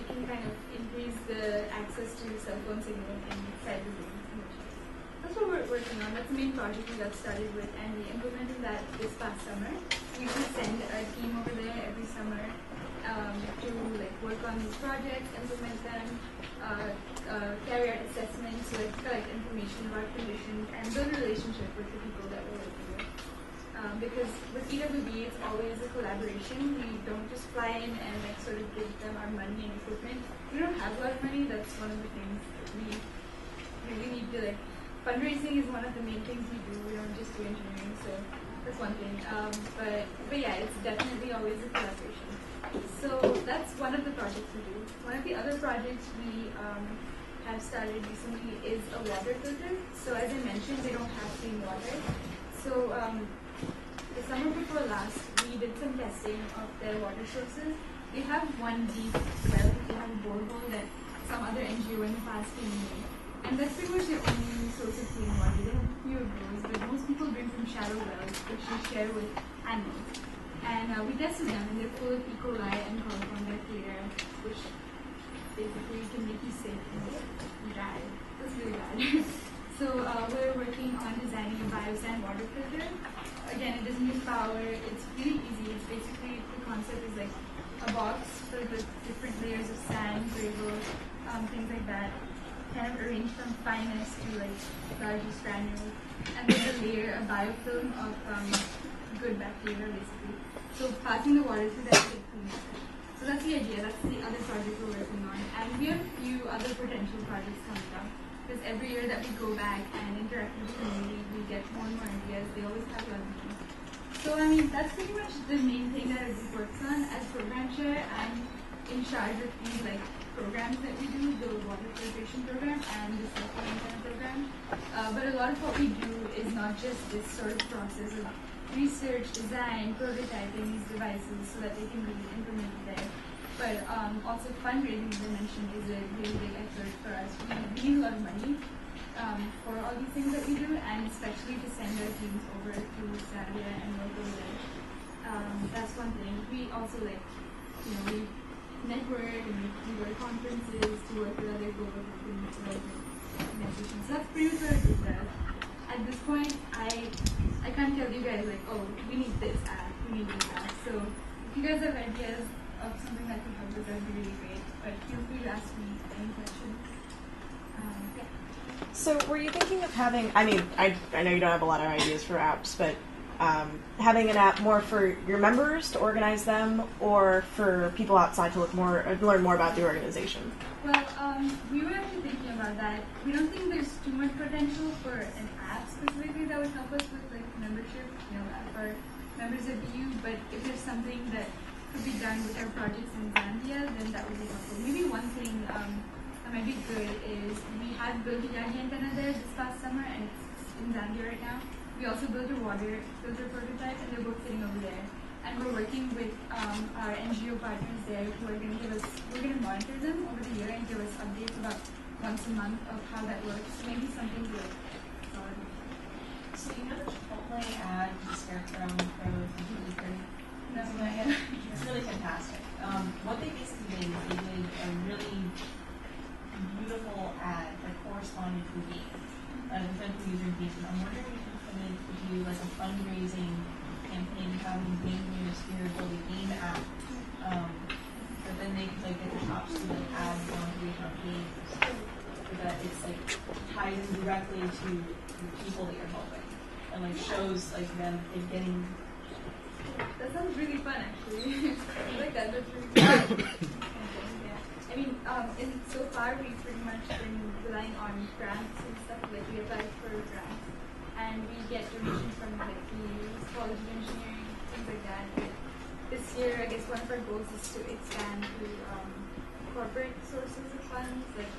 can kind of increase the access to cell phone signal inside the room. That's what we're working on. That's the main project we got started with, and we implemented that this past summer. We usually send a team over there every summer to like work on these projects, implement them, carry out assessments, like collect information about conditions, and build a relationship with the people that we're working with. Because with EWB, it's always a collaboration. We don't just fly in and like sort of give them our money and equipment. We don't have a lot of money. That's one of the things that we really need to like. Fundraising is one of the main things we do. We don't just do engineering, so that's one thing. But yeah, it's definitely always a collaboration. So that's one of the projects we do. One of the other projects we have started recently is a water filter. So as I mentioned, they don't have clean water. So the summer before last, we did some testing of their water sources. They have one deep well. They have a borehole that some other NGO in the past came in. And that's pretty much their only source of clean water. They have a few of those, but most people drink from shallow wells, which they share with animals. And we tested them, and they're full of E. coli and coliform bacteria, which basically can make you sick and die. That's really bad. So we're working on designing a biosand water filter. Again, it doesn't use power. It's really easy. It's basically, the concept is like a box filled with different layers of sand, gravel, things like that. Kind of arranged from finest to like largest granules, and then a layer, a biofilm of good bacteria basically. So passing the water through that is clean water. So that's the idea. That's the other project we're working on, and we have a few other potential projects coming up. Because every year that we go back and interact with the community, we get more and more ideas. They always have a lot of things. So I mean, that's pretty much the main thing that it works on as program chair. I'm in charge of these like programs that we do, the water filtration program and the cell phone antenna program. But a lot of what we do is not just this sort of process of research, design, prototyping these devices so that they can be implemented there. But also fundraising, as I mentioned, is a really big effort for us. We need a lot of money for all these things that we do, and especially to send our teams over to Zambia and work over there. That's one thing. We also like, we network and we go to conferences to work with other global organizations. So that's pretty much what I do there. At this point, I can't tell you guys like, oh, we need this app, we need this app. So if you guys have ideas of something that can help us, that would be really great. But feel free to ask me any questions. Yeah. So were you thinking of having, I mean, I know you don't have a lot of ideas for apps, but having an app more for your members to organize them, or for people outside to learn more about the organization? Well, we were actually thinking about that. We don't think there's too much potential for an app specifically that would help us with like membership, for members of EU. But if there's something that could be done with our projects in Zambia, then that would be helpful. Maybe one thing that might be good is we had built a Yagi antenna there this past summer, and it's in Zambia right now. We also built a water filter prototype, and they're both sitting over there. And we're working with our NGO partners there who are going to give us, we're going to monitor them over the year and give us updates about once a month of how that works. So maybe something good. So you know the Chipotle ad, the scarecrow for completely free? No. It's really fantastic. What they basically did is they did a really beautiful ad that corresponded to the game. Within user engagement. I'm wondering if you could do like a fundraising campaign having game sphere build a game app, but then they could like get the shops to like add monetization on games so that it's like ties in directly to the people that you're helping and like shows like them getting. That sounds really fun actually. I like that. That's really fun. I mean, so far we've pretty much been relying on grants and stuff, like we apply for grants, and we get donations from like the College of Engineering, things like that. But this year, I guess one of our goals is to expand to corporate sources of funds, like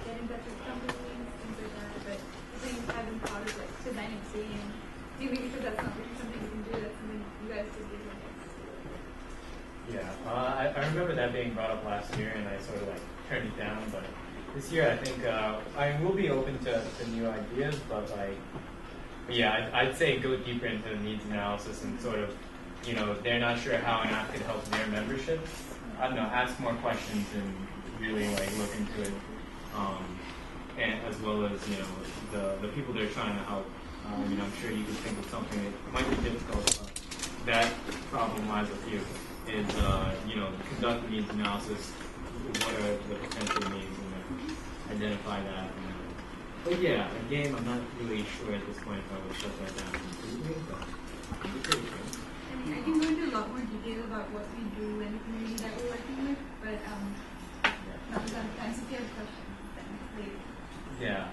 get in touch with companies, things like that. But the thing is, I haven't thought of like designing a stadium, maybe because that's not really something we can do. That's something you guys could do. Yeah, I remember that being brought up last year, and I sort of like turned it down, but this year I think we'll be open to new ideas, but yeah, I'd say go deeper into the needs analysis and sort of, they're not sure how an app could help their membership. I don't know, ask more questions and really look into it, and as well as the people they're trying to help. I'm sure you could think of something that might be difficult, but that problem lies with you. Is conduct needs analysis. What are the potential needs, and identify that. But yeah, a game, I'm not really sure at this point if I would shut that down. I can go into a lot more detail about what we do and the community that we're working with, but not without time. So if you have questions, then later. Yeah,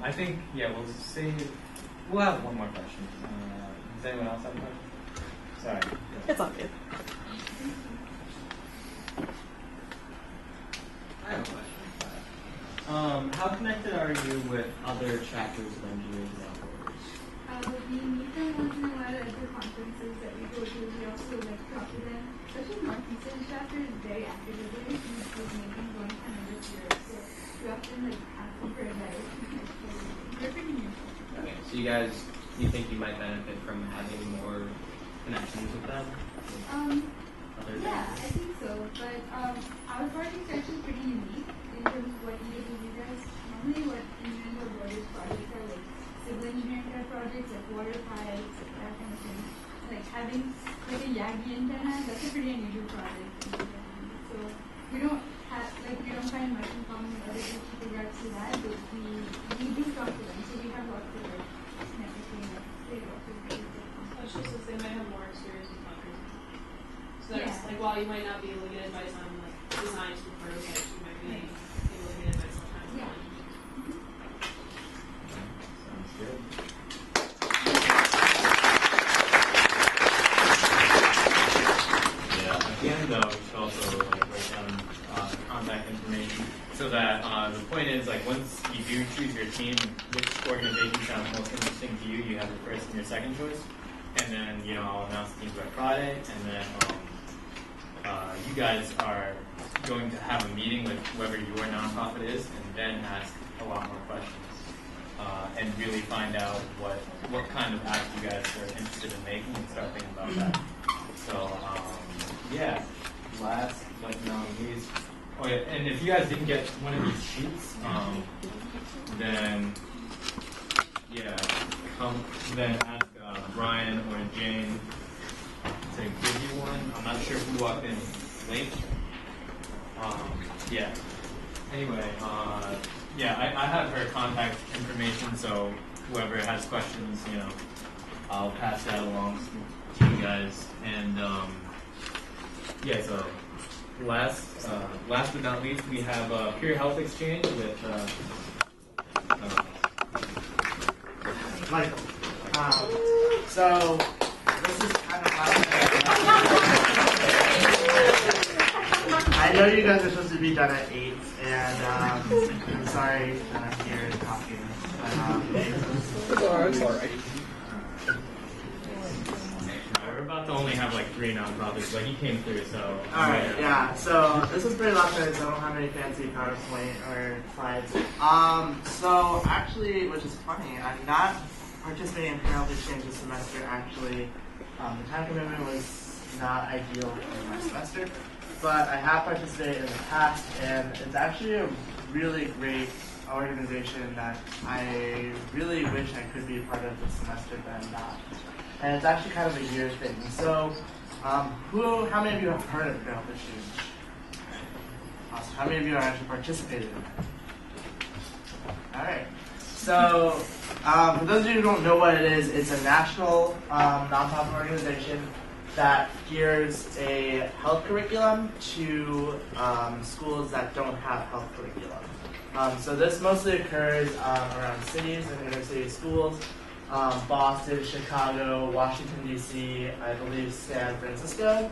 I think, we'll have one more question. Does anyone else have a question? Sorry. It's all good. I have a question. How connected are you with other chapters of engineering networks? We meet them once in a while at the conferences that we go to. We also talk to them. Especially Northeastern chapter is very active with it. He's making going for another year. So we often ask them for advice. They're pretty new. Okay, so you think you might benefit from having more connections with them? Yeah, I think so. But our project is actually pretty unique in terms of what we do with us. Normally what engineering or borders projects are civil engineering type projects, water pipes, that kind of thing. Having a Yagi antenna, that's a pretty unusual project. So we don't find much in common with other groups with regards to that, but we do talk to them. So we have lots of networking that they also do. Especially since they might have more experience with fundraising. So that's while you might not be able to get advice on designs for prototypes, you might be able to get advice on how to run. Sounds good. Yeah, at the end though, we should also write down contact information so that the point is once you do choose your team, which organization sounds most interesting to you, you have your first and your second choice. And then, I'll announce the teams by Friday, and then you guys are going to have a meeting with whoever your nonprofit is, and then ask a lot more questions, and really find out what kind of act you guys are interested in making, and start thinking about that. So, last but not least, and if you guys didn't get one of these sheets, then ask Brian or Jane to give you one. I'm not sure who walked in late. Anyway, I have her contact information, so whoever has questions, I'll pass that along to you guys. And so last but not least, we have a peer health exchange with Michael. So this is kind of I know you guys are supposed to be done at 8, and I'm sorry that I'm here talking. But, it's all right. We're about to only have 3 nonprofits, but he came through, so. Alright, yeah. So this is pretty last minute, so I don't have any fancy PowerPoint or slides. So actually, which is funny, I'm not participating in Peer Health Exchange this semester. Actually, the time commitment was not ideal for my semester, but I have participated in the past, and it's actually a really great organization that I really wish I could be a part of this semester, but I'm not. And it's actually kind of a year thing. So, how many of you have heard of Peer Health Exchange? Awesome. How many of you are actually participated in it? All right. So, for those of you who don't know what it is, it's a national nonprofit organization that gears a health curriculum to schools that don't have health curriculum. So this mostly occurs around cities and inner city schools. Boston, Chicago, Washington, D.C., I believe San Francisco,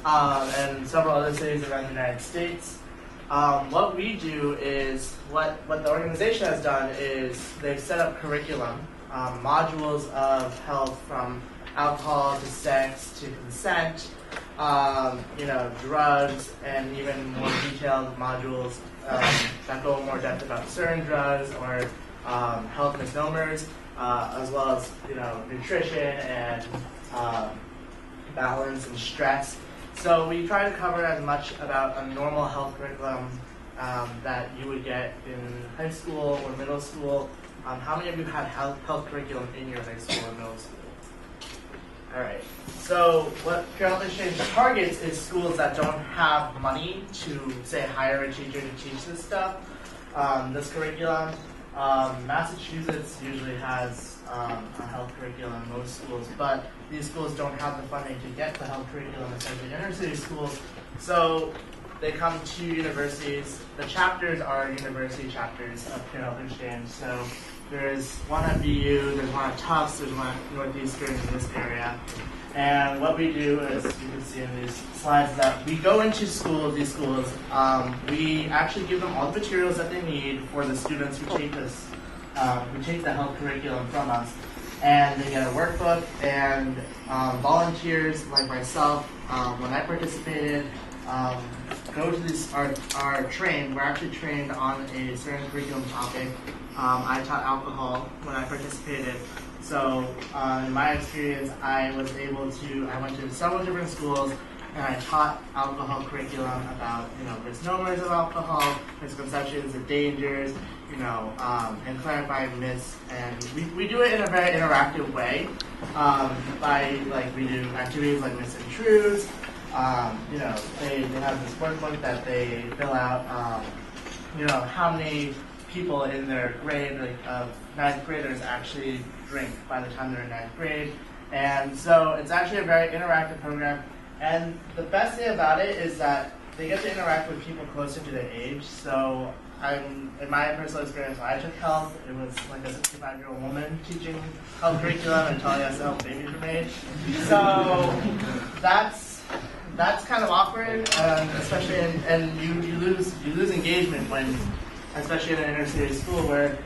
and several other cities around the United States. What we do is, what the organization has done is they've set up curriculum, modules of health from alcohol to sex to consent, drugs, and even more detailed modules that go more depth about certain drugs or health misnomers, as well as nutrition and balance and stress. So we try to cover as much about a normal health curriculum that you would get in high school or middle school. How many of you had health curriculum in your high school or middle school? All right. So what Pure Health Exchange targets is schools that don't have money to, say, hire a teacher to teach this stuff, this curriculum. Massachusetts usually has a health curriculum in most schools, but these schools don't have the funding to get the health curriculum, especially inner city schools. So they come to universities. The chapters are university chapters of Pure Health Exchange. So there's one at BU, there's one at Tufts, there's one at Northeastern in this area. And what we do is, you can see in these slides, is that we go into these schools, we actually give them all the materials that they need for the students who take this, who take the health curriculum from us. And they get a workbook, and volunteers like myself, when I participated, go to these, are trained, we're actually trained on a certain curriculum topic. I taught alcohol when I participated. So in my experience, I went to several different schools and I taught alcohol curriculum about, misnomers of alcohol, misconceptions, the dangers, and clarifying myths. And we do it in a very interactive way we do activities like Myths and Truths. They have this workbook that they fill out, how many people in their grade, of ninth graders, actually drink by the time they're in ninth grade. And so it's actually a very interactive program. And the best thing about it is that they get to interact with people closer to their age. So in my personal experience, when I took health, it was like a 65-year-old woman teaching health curriculum and telling us how babies were made. So that's kind of awkward, especially and you lose engagement when, especially in an inner city school where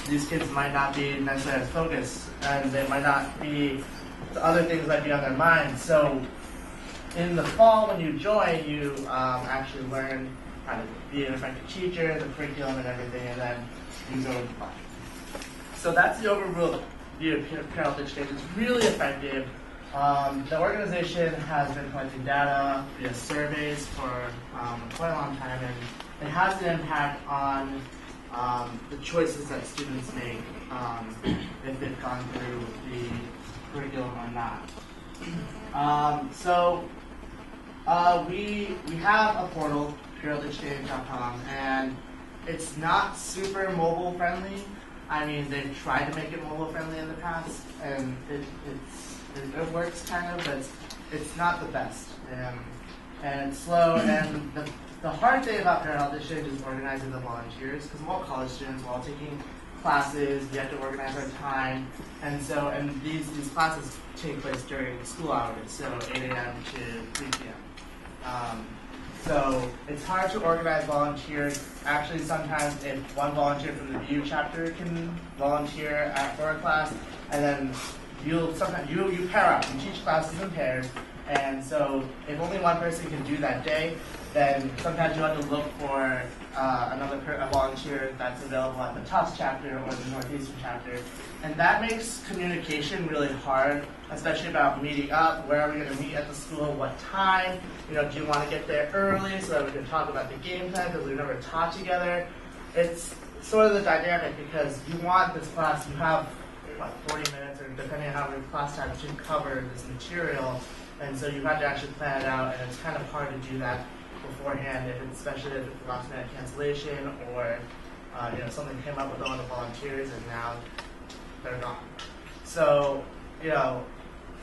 these kids might not be necessarily as focused, and they might not be, the other things might be on their mind. So in the fall when you join, you actually learn how to be an effective teacher, the curriculum and everything, and then you go into class. So that's the overall view of Pure Health Exchange. It's really effective. The organization has been collecting data via surveys for quite a long time, and it has an impact on the choices that students make if they've gone through the curriculum or not. We have a portal, purehealthexchange.com, and it's not super mobile friendly. I mean, they've tried to make it mobile friendly in the past, and it works kind of, but it's not the best. And it's slow, and the hard thing about Pure Health Exchange is organizing the volunteers, because we're all college students, we're all taking classes, we have to organize our time, and these classes take place during school hours, so 8 a.m. to 3 p.m. So it's hard to organize volunteers. Actually, sometimes if one volunteer from the VU chapter can volunteer for a class, and then you pair up, you teach classes in pairs, and so if only one person can do that day, then sometimes you have to look for a volunteer that's available at the Tufts chapter or the Northeastern chapter. And that makes communication really hard, especially about meeting up. Where are we going to meet at the school? What time? Do you want to get there early so that we can talk about the game plan because we've never taught together? It's sort of the dynamic because you want this class, you have 40 minutes or depending on how many class times to cover this material. And so you have to actually plan it out, and it's kind of hard to do that beforehand, especially if it's a last minute cancellation or something came up with all the volunteers and now they're gone. So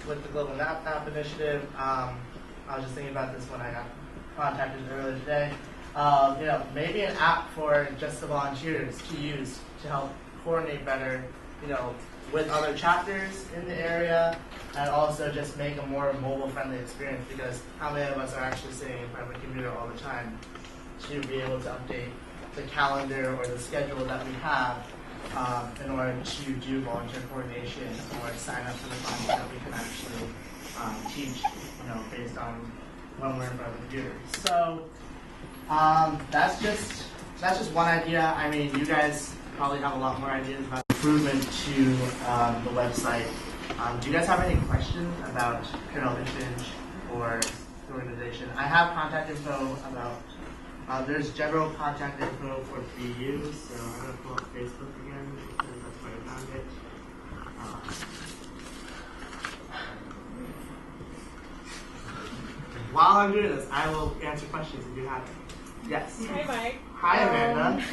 with the Global App Initiative, I was just thinking about this when I got contacted earlier today. Maybe an app for just the volunteers to use to help coordinate better, with other chapters in the area, and also just make a more mobile-friendly experience, because how many of us are actually sitting in front of a computer all the time to be able to update the calendar or the schedule that we have in order to do volunteer coordination or sign up for the classes that we can actually teach, based on when we're in front of the computer. So that's just that's just one idea. I mean, you guys probably have a lot more ideas about improvement to the website. Do you guys have any questions about Pure Health Exchange or the organization? I have contact info about, there's general contact info for BU, so I'm going to pull up Facebook again because that's where I found it. While I'm doing this, I will answer questions if you have them. Yes. Hi, Mike. Hi, Amanda.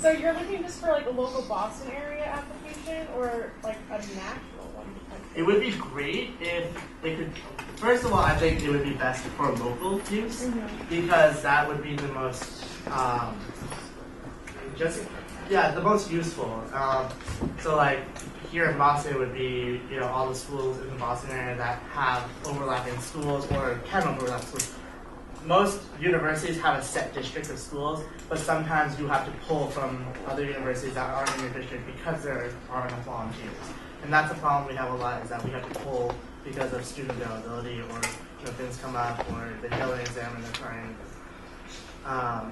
So you're looking just for like a local Boston area application or like a national one? It would be great if they could. First of all, I think it would be best for local use because that would be the most the most useful. So like here in Boston, it would be all the schools in the Boston area that have overlapping schools or can overlap schools. Most universities have a set district of schools, but sometimes you have to pull from other universities that aren't in your district because there aren't enough volunteers. And that's a problem we have a lot, is that we have to pull because of student availability or things come up or they fail an exam and they're trying. How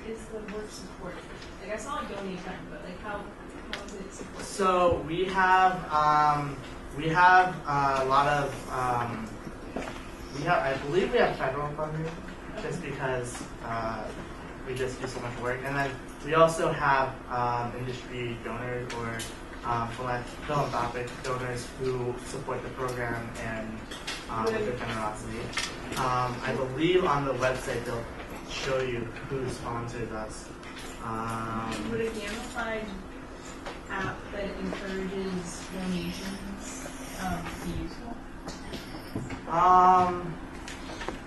is the work supported? Like I saw a donate button, but like how is it supported? So we have a lot of I believe we have federal funding just because we just do so much work, and then we also have industry donors or philanthropic donors who support the program and with their generosity. I believe on the website they'll show you who sponsors us. Would a gamified app that encourages donations be useful?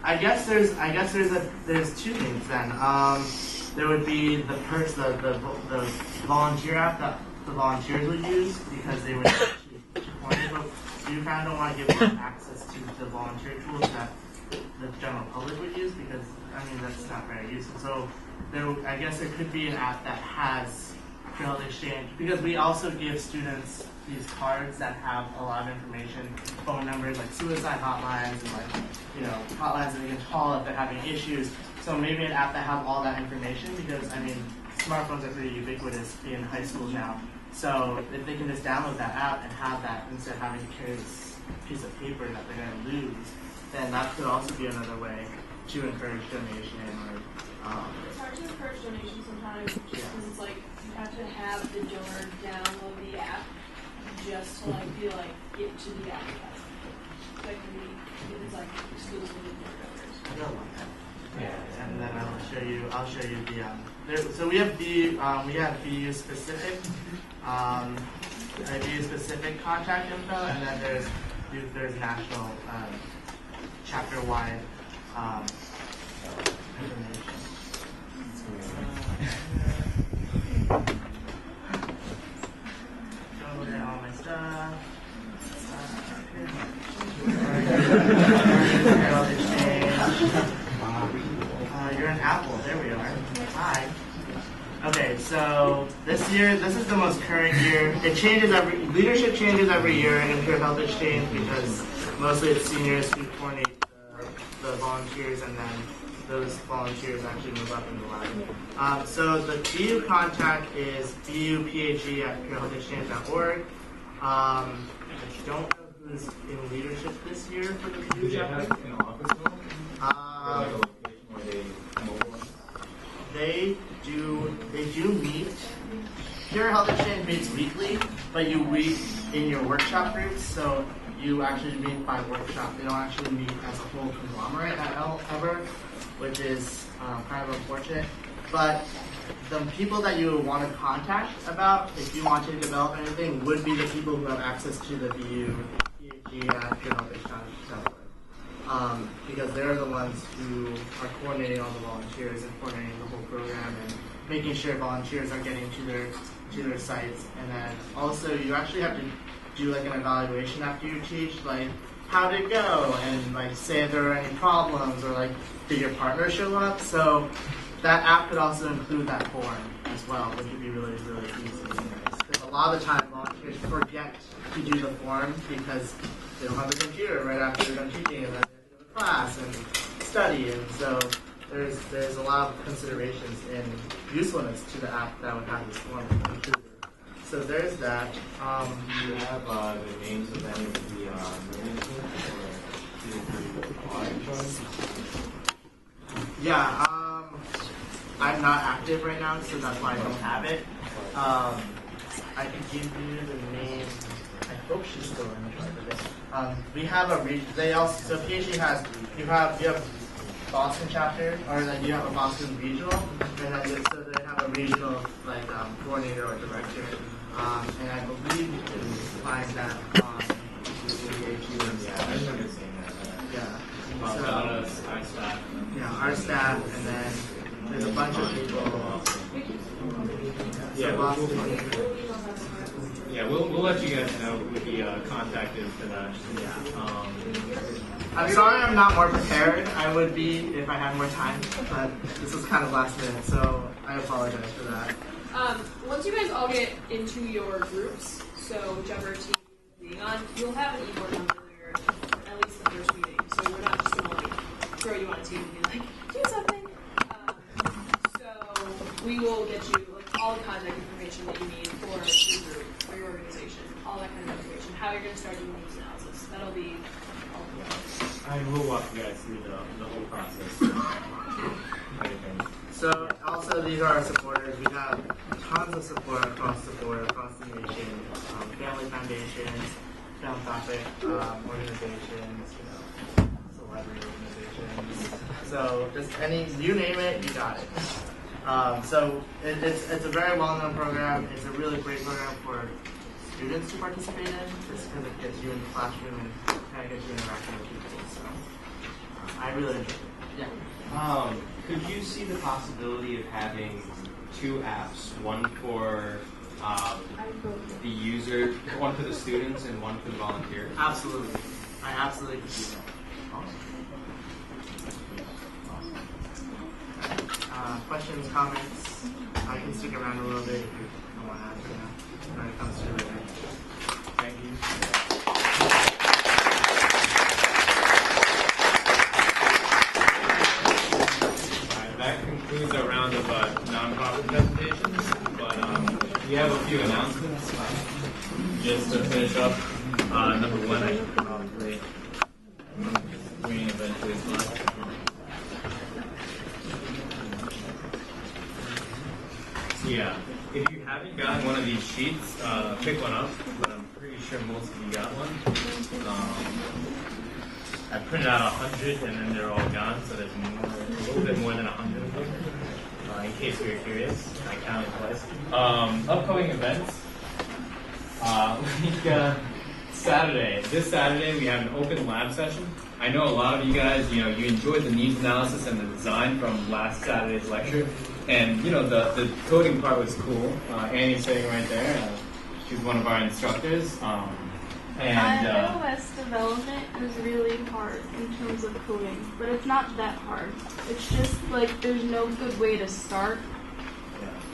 I guess there's two things then. There would be the volunteer app that the volunteers would use because they would actually support it, but you kind of don't want to give them access to the volunteer tools that the general public would use because that's not very useful. So I guess there could be an app that has Pure Health Exchange because we also give students these cards that have a lot of information, phone numbers like suicide hotlines and hotlines that they can call if they're having issues. So maybe an app that has all that information because smartphones are pretty ubiquitous in high schools now. So if they can just download that app and have that instead of having to carry this piece of paper that they're going to lose, then that could also be another way to encourage donation or. It's hard to encourage donations sometimes just because it's like you have to have the donor download the app just to get to the advertisement. That can be exclusively for donors. Yeah, and then I'll show you the so we have BU specific contact info, and then there's national chapter wide information. Go to all my stuff. You're an Apple. There we are. Hi. Okay, so this is the most current year. It changes leadership changes every year in Pure Health Exchange because mostly it's seniors who coordinate the volunteers, and then those volunteers actually move up in the ladder. So the BU contact is bupag@purehealthexchange.org. I don't know who's in leadership this year for the BU chapter. They do meet. Pure Health Exchange meets weekly, but you meet in your workshop groups, so you actually meet by workshop. They don't actually meet as a whole conglomerate ever, which is kind of unfortunate. But the people that you would want to contact about, if you want to develop anything, would be the people who have access to the BU PhD at Pure Health Exchange. Because they're the ones who are coordinating all the volunteers and coordinating the whole program and making sure volunteers are getting to their sites. And then also you actually have to do an evaluation after you teach, how did it go, and say if there are any problems, or did your partner show up? So that app could also include that form as well, which would be really, really easy and nice. Because a lot of the time volunteers forget to do the form because they don't have the computer right after they're done teaching, and then they have to go to class and study, and so there's a lot of considerations in usefulness to the app that would have this form included. So there's that. Do you have the names of any of the managers? Yeah, I'm not active right now, so that's why I don't have it. I can give you the name. I hope she's still in charge of it. We have a they also so PhD has you have Boston chapter, or like you have a Boston regional, and then so they have a regional like coordinator or director, and I believe you can find that on Yeah, I remember seeing that. yeah. About So, us, our staff. yeah, our staff, and then there's a bunch of people. Yeah, So Boston. We'll let you guys know who the contact is for that. I'm sorry I'm not more prepared. I would be if I had more time, but this was kind of last minute, so I apologize for that. Once you guys all get into your groups, so whichever team you're being on, you'll have an e-board on earlier, at least the first meeting. So we're not just going to like throw you on a team and be like, do something. So we will get you like all the contact information that you need for your group, for your organization, all that kind of information, how you're going to start doing needs analysis. That'll be all of it. We'll walk you guys through the whole process. So also these are our supporters. We have tons of support across the board, across the nation. Family foundations, philanthropic organizations, celebrity organizations. So just you name it, you got it. So it's a very well-known program. It's a really great program for students to participate in, just because it gets you in the classroom and kind of gets you interacting with people. So I really enjoy it. Yeah. Could you see the possibility of having two apps, one for the user, one for the students, and one for the volunteers? Absolutely. I absolutely could see that. Questions, comments? I can stick around a little bit if you want to answer now when it comes to it. Thank you. That concludes our round of nonprofit presentations, but we have a few announcements. Just to finish up, number one, I should probably screen eventually is fine. Yeah, if you haven't gotten one of these sheets, pick one up, but I'm pretty sure most of you got one. I printed out 100 and then they're all gone, so there's more, a little bit more than 100 of them, in case you're curious. I counted twice. Upcoming events. This Saturday we have an open lab session. I know a lot of you guys, you enjoyed the needs analysis and the design from last Saturday's lecture. And, the coding part was cool. Annie's sitting right there. She's one of our instructors. iOS development is really hard in terms of coding, but it's not that hard. It's just like there's no good way to start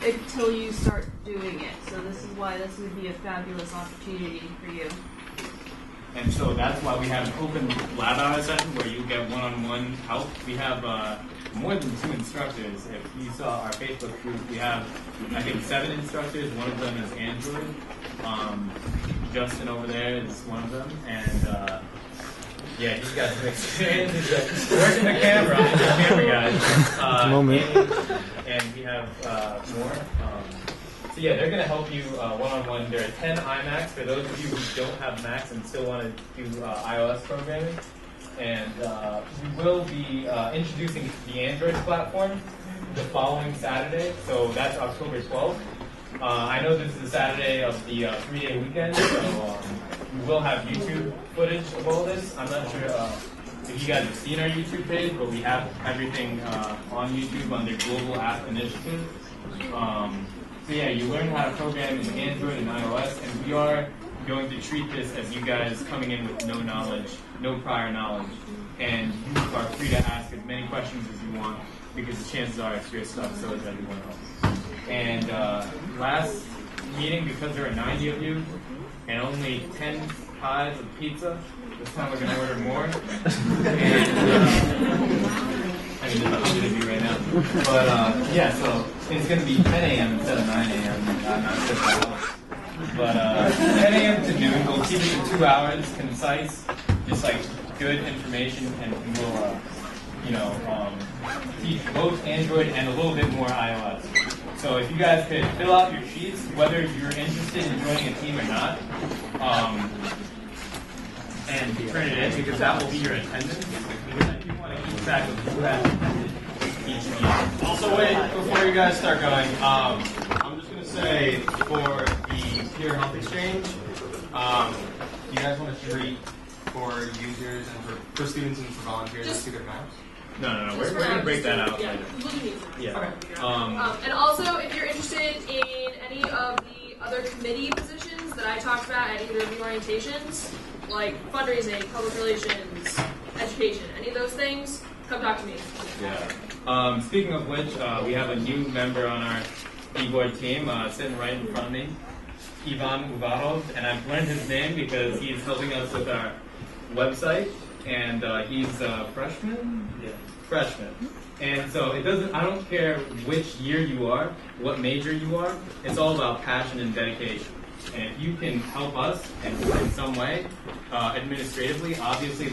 until you start doing it. So this is why this would be a fabulous opportunity for you. And so that's why we have an open lab hour session where you get one-on-one help. We have more than 2 instructors. If you saw our Facebook group, we have, I think, 7 instructors. One of them is Android. Justin over there is one of them. And he's got some experience. He's working the camera. He's the camera guy. And we have more. So they're going to help you one-on-one. There are 10 iMacs for those of you who don't have Macs and still want to do iOS programming. And we will be introducing the Android platform the following Saturday. So that's October 12th. I know this is the Saturday of the 3-day weekend, so we will have YouTube footage of all this. I'm not sure if you guys have seen our YouTube page, but we have everything on YouTube under Global App Initiative. You learn how to program in Android and iOS, and we are going to treat this as you guys coming in with no knowledge, no prior knowledge, and you are free to ask as many questions as you want, because the chances are it's your stuff, so is everyone else. And last meeting, because there are 90 of you, and only 10 pies of pizza, this time we're going to order more. And mean, there's 100 of you right now. But yeah, so it's going to be 10 a.m. instead of 9 a.m. Not just that long. But 10 a.m. to noon. We'll keep it to 2 hours, concise, just like good information, and we'll teach both Android and a little bit more iOS. So if you guys could fill out your sheets, whether you're interested in joining a team or not, and turn it in, because that will be your attendance. You want to keep track of who has attended each meeting. Also, wait, before you guys start going, I'm just going to say for the Peer Health Exchange, you guys want to treat for users and for students and for volunteers as 2 different apps? No. We're going to break that out later. Yeah. Okay. And also, if you're interested in any of the other committee positions that I talked about at either of the orientations, like fundraising, public relations, education, any of those things, come talk to me. Yeah. Speaking of which, we have a new member on our e-board team sitting right in front of me, Ivan Uvarov, and I've learned his name because he's helping us with our website, and he's a freshman? Yeah. Freshman. And so it doesn't, I don't care which year you are, what major you are, it's all about passion and dedication. And if you can help us in some way, administratively, obviously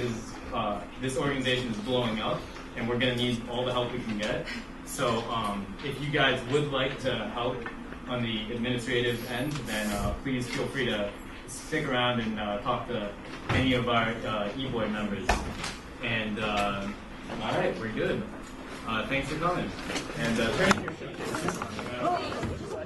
this organization is blowing up, and we're going to need all the help we can get. So if you guys would like to help on the administrative end, then please feel free to stick around and talk to any of our e-board members. And all right, we're good. Thanks for coming. And turn in your sheet.